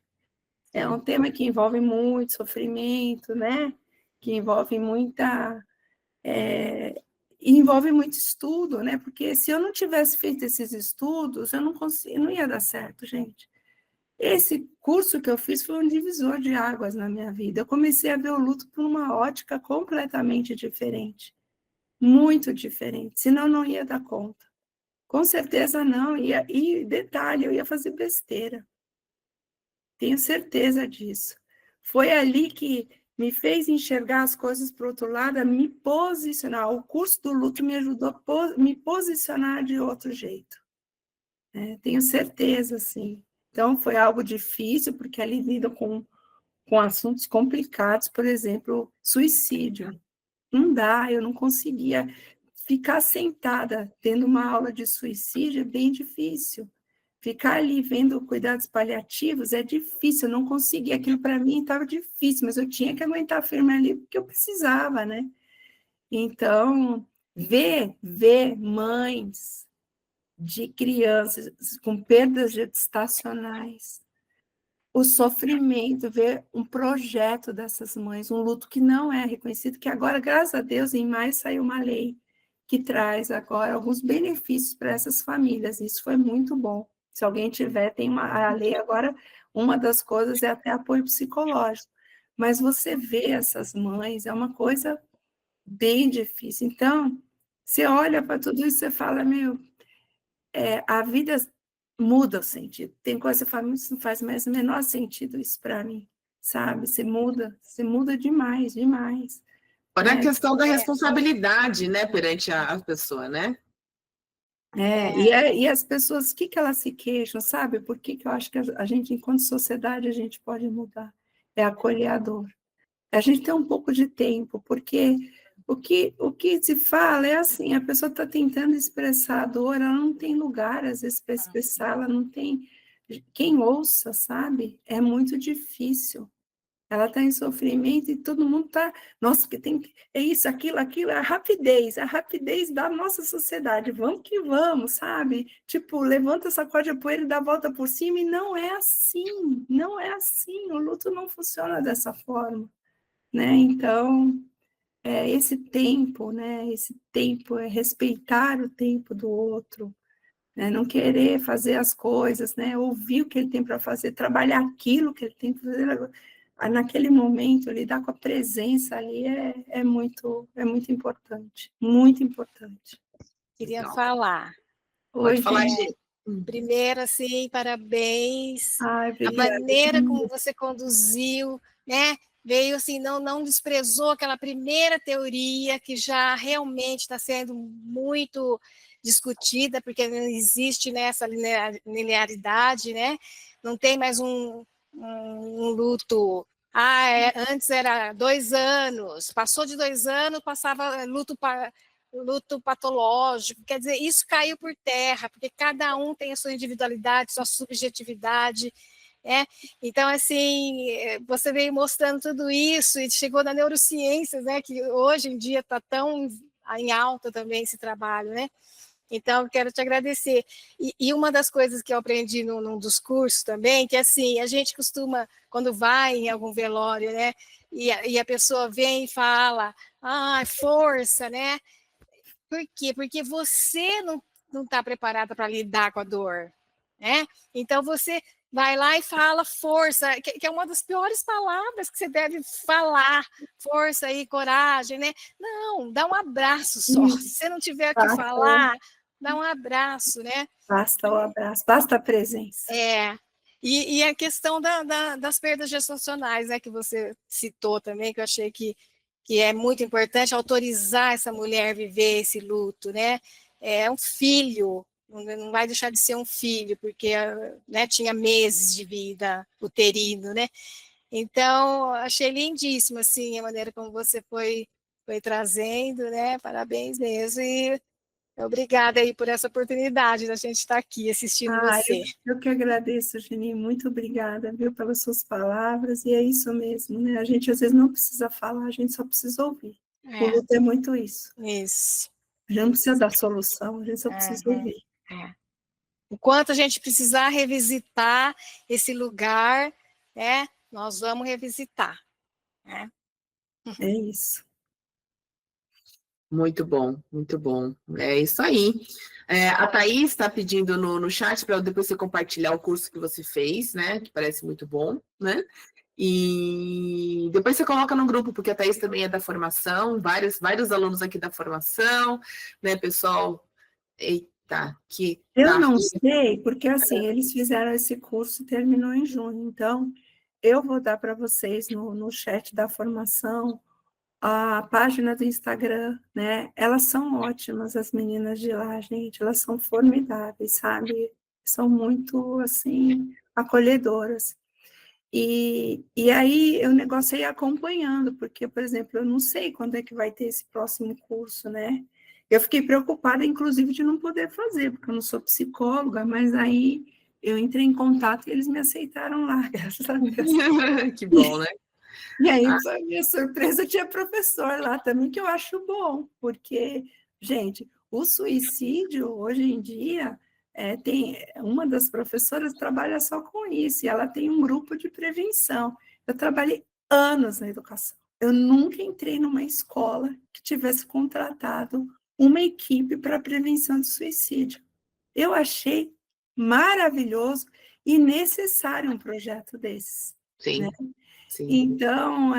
É um Sim. tema que envolve muito sofrimento, né? Que envolve muito estudo, né? Porque se eu não tivesse feito esses estudos, eu não ia dar certo, gente. Esse curso que eu fiz foi um divisor de águas na minha vida. Eu comecei a ver o luto por uma ótica completamente diferente. Muito diferente, senão não ia dar conta. Com certeza não, e detalhe, eu ia fazer besteira. Tenho certeza disso. Foi ali que me fez enxergar as coisas para o outro lado, a me posicionar. O curso do luto me ajudou a me posicionar de outro jeito. Tenho certeza, sim. Então, foi algo difícil, porque ali lida com assuntos complicados, por exemplo, suicídio. Não dá, eu não conseguia ficar sentada tendo uma aula de suicídio, é bem difícil. Ficar ali vendo cuidados paliativos é difícil, eu não conseguia. Aquilo para mim estava difícil, mas eu tinha que aguentar firme ali porque eu precisava, né? Então, ver mães de crianças com perdas gestacionais, o sofrimento, ver um projeto dessas mães, um luto que não é reconhecido, que agora, graças a Deus, em maio saiu uma lei que traz agora alguns benefícios para essas famílias, isso foi muito bom. Se alguém tiver, tem a lei agora, uma das coisas é até apoio psicológico, mas você vê essas mães, é uma coisa bem difícil. Então, você olha para tudo isso e você fala, meu, a vida muda o sentido. Tem coisa que você fala, isso não faz mais o menor sentido isso para mim, sabe? Você muda demais, demais. Fora a Né? questão da responsabilidade, né, perante a pessoa, né? E as pessoas, o que elas se queixam, sabe? Por que eu acho que a gente, enquanto sociedade, a gente pode mudar? É acolher a dor. A gente tem um pouco de tempo, porque o que se fala é assim, a pessoa está tentando expressar a dor, ela não tem lugar, às vezes, para expressar, ela não tem quem ouça, sabe? É muito difícil. Ela está em sofrimento e todo mundo está, nossa, que tem, é isso, aquilo, a rapidez da nossa sociedade, vamos que vamos, sabe? Tipo, levanta, sacode a poeira e dá a volta por cima, e não é assim, não é assim, o luto não funciona dessa forma, né? Então, esse tempo é respeitar o tempo do outro, né? Não querer fazer as coisas, né? Ouvir o que ele tem para fazer, trabalhar aquilo que ele tem para fazer. Naquele momento, lidar com a presença ali é muito importante, muito importante. Queria Legal. falar. Pode Hoje, falar, Gi. Primeiro, assim, parabéns. ai, A obrigada. maneira como você conduziu, né? Veio assim, não desprezou aquela primeira teoria que já realmente está sendo muito discutida, porque não existe nessa linearidade, né? Não tem mais um luto. Antes era 2 anos, passou de 2 anos, passava luto patológico, quer dizer, isso caiu por terra, porque cada um tem a sua individualidade, sua subjetividade, né? Então, assim, você veio mostrando tudo isso e chegou na neurociência, né, que hoje em dia está tão em alta também esse trabalho, né? Então, quero te agradecer. E uma das coisas que eu aprendi num dos cursos também, que assim, a gente costuma, quando vai em algum velório, né, e a pessoa vem e fala, força, né? Por quê? Porque você não está preparada para lidar com a dor, né? Então você vai lá e fala força, que é uma das piores palavras que você deve falar, força e coragem, né? Não, dá um abraço só. Se você não tiver o que falar, dá um abraço, né? Basta o abraço, basta a presença. E a questão das perdas gestacionais, né, que você citou também, que eu achei que é muito importante autorizar essa mulher a viver esse luto, né? É um filho, não vai deixar de ser um filho, porque, né, tinha meses de vida uterino, né? Então, achei lindíssimo, assim, a maneira como você foi trazendo, né? Parabéns mesmo, e obrigada aí por essa oportunidade da gente estar aqui assistindo você. Eu que agradeço, Geni, muito obrigada, viu, pelas suas palavras, e é isso mesmo, né? A gente às vezes não precisa falar, a gente só precisa ouvir. O luto é muito isso. Isso. A gente não precisa dar solução, a gente só precisa ouvir. O quanto a gente precisar revisitar esse lugar, né? Nós vamos revisitar. Né? É isso. Muito bom, muito bom. É isso aí. A Thaís está pedindo no chat para depois você compartilhar o curso que você fez, né? Que parece muito bom, né? E depois você coloca no grupo, porque a Thaís também é da formação, vários alunos aqui da formação, né, pessoal? Eita, que Eu tá. não sei, porque assim, eles fizeram esse curso e terminou em junho, então eu vou dar para vocês no chat da formação a página do Instagram, né? Elas são ótimas, as meninas de lá, gente, elas são formidáveis, sabe? são muito, assim, acolhedoras. E aí o negócio é ir acompanhando, porque, por exemplo, eu não sei quando é que vai ter esse próximo curso, né? Eu fiquei preocupada, inclusive, de não poder fazer, porque eu não sou psicóloga, mas aí eu entrei em contato e eles me aceitaram lá, graças a Deus. Que bom, né? E aí, para minha surpresa, tinha professor lá também, que eu acho bom, porque, gente, o suicídio, hoje em dia, tem uma das professoras trabalha só com isso, e ela tem um grupo de prevenção. Eu trabalhei anos na educação. Eu nunca entrei numa escola que tivesse contratado uma equipe para prevenção de suicídio. Eu achei maravilhoso e necessário um projeto desses, né? Sim, sim. Então,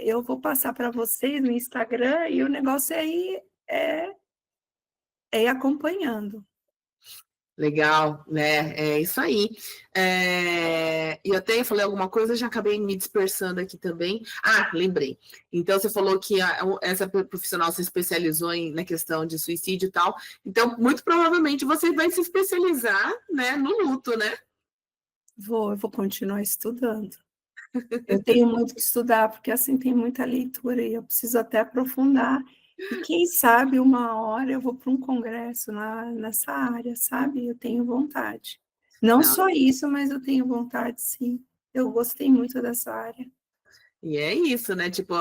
eu vou passar para vocês no Instagram e o negócio aí é ir acompanhando. Legal, né? É isso aí. E eu até falei alguma coisa, já acabei me dispersando aqui também. Ah, lembrei. Então, você falou que essa profissional se especializou na questão de suicídio e tal. Então, muito provavelmente você vai se especializar, né, no luto, né? Eu vou continuar estudando. Eu tenho muito que estudar, porque assim tem muita leitura e eu preciso até aprofundar. E quem sabe uma hora eu vou para um congresso nessa área, sabe? Eu tenho vontade. Não só isso, mas eu tenho vontade, sim. Eu gostei muito dessa área. E é isso, né? Tipo,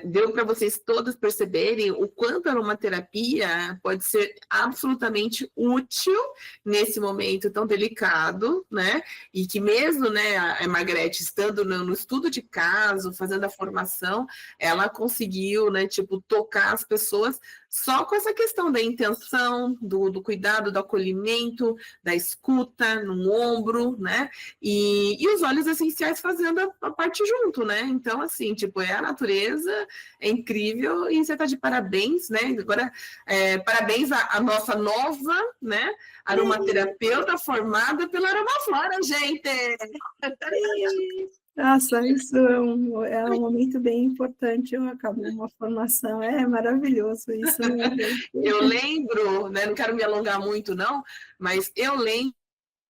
deu para vocês todos perceberem o quanto a aromaterapia pode ser absolutamente útil nesse momento tão delicado, né? E que mesmo, né, a Margarete estando no estudo de caso, fazendo a formação, ela conseguiu, né, tipo, tocar as pessoas só com essa questão da intenção, do cuidado, do acolhimento, da escuta no ombro, né? E os óleos essenciais fazendo a parte junto, né? Então, assim, tipo, a natureza, é incrível e você está de parabéns, né? Agora, parabéns à nossa nova, né? Aromaterapeuta formada pela Aromaflora, gente! Nossa, isso é um momento bem importante. Eu acabo uma formação, é maravilhoso isso, né? Eu lembro, né? Não quero me alongar muito, não, mas eu lembro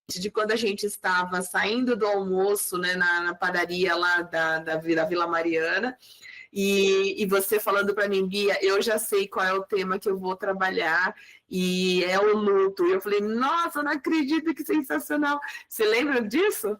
de quando a gente estava saindo do almoço, né, na padaria lá da Vila Mariana, e você falando para mim, Bia, eu já sei qual é o tema que eu vou trabalhar, e é o luto. E eu falei, nossa, não acredito, que sensacional. Você lembra disso?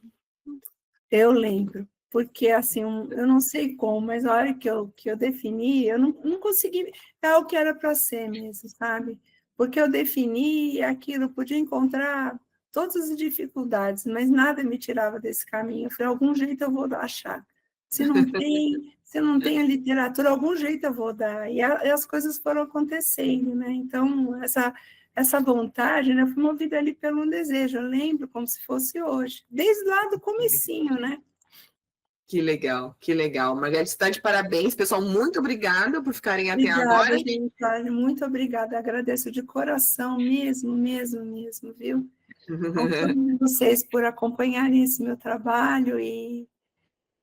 Eu lembro, porque assim, eu não sei como, mas a hora que eu defini, eu não consegui, é o que era para ser mesmo, sabe? Porque eu defini aquilo, podia encontrar todas as dificuldades, mas nada me tirava desse caminho. Eu falei, algum jeito eu vou achar. Se não tem a literatura, algum jeito eu vou dar. E as coisas foram acontecendo, né? Então, essa vontade, né, foi movida ali pelo desejo. Eu lembro como se fosse hoje, desde lá do comecinho, né? Que legal, que legal. Margarete está de parabéns, pessoal. Muito obrigada por ficarem até Obrigada, agora. gente. Muito obrigada. Agradeço de coração, mesmo, viu? Confio vocês por acompanharem esse meu trabalho e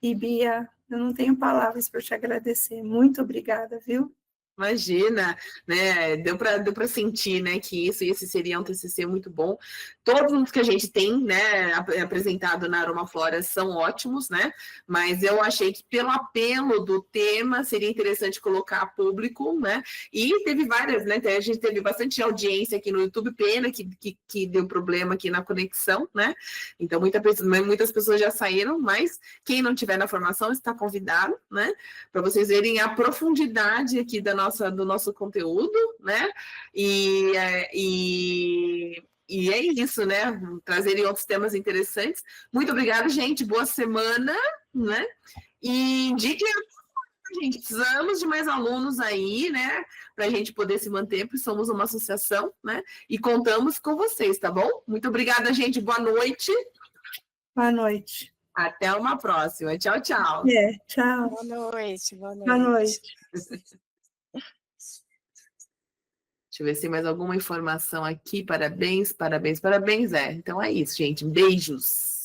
Bia, eu não tenho palavras para te agradecer. Muito obrigada, viu? Imagina, né? Deu para sentir, né, que esse seria um TCC muito bom. Todos os que a gente tem, né, apresentado na Aromaflora são ótimos, né? Mas eu achei que pelo apelo do tema seria interessante colocar público, né? E teve várias, né? A gente teve bastante audiência aqui no YouTube, pena que deu problema aqui na conexão, né? Então muitas pessoas já saíram, mas quem não tiver na formação está convidado, né? Para vocês verem a profundidade aqui do nosso conteúdo, né? E é isso, né? Trazerem outros temas interessantes. Muito obrigada, gente. Boa semana, né? E indiquem, gente, precisamos de mais alunos aí, né? Para a gente poder se manter, porque somos uma associação, né? E contamos com vocês, tá bom? Muito obrigada, gente. Boa noite. Boa noite. Até uma próxima. Tchau, tchau. Tchau. Boa noite, boa noite. Boa noite. Deixa eu ver se tem mais alguma informação aqui. Parabéns, parabéns, parabéns. Então é isso, gente. Beijos.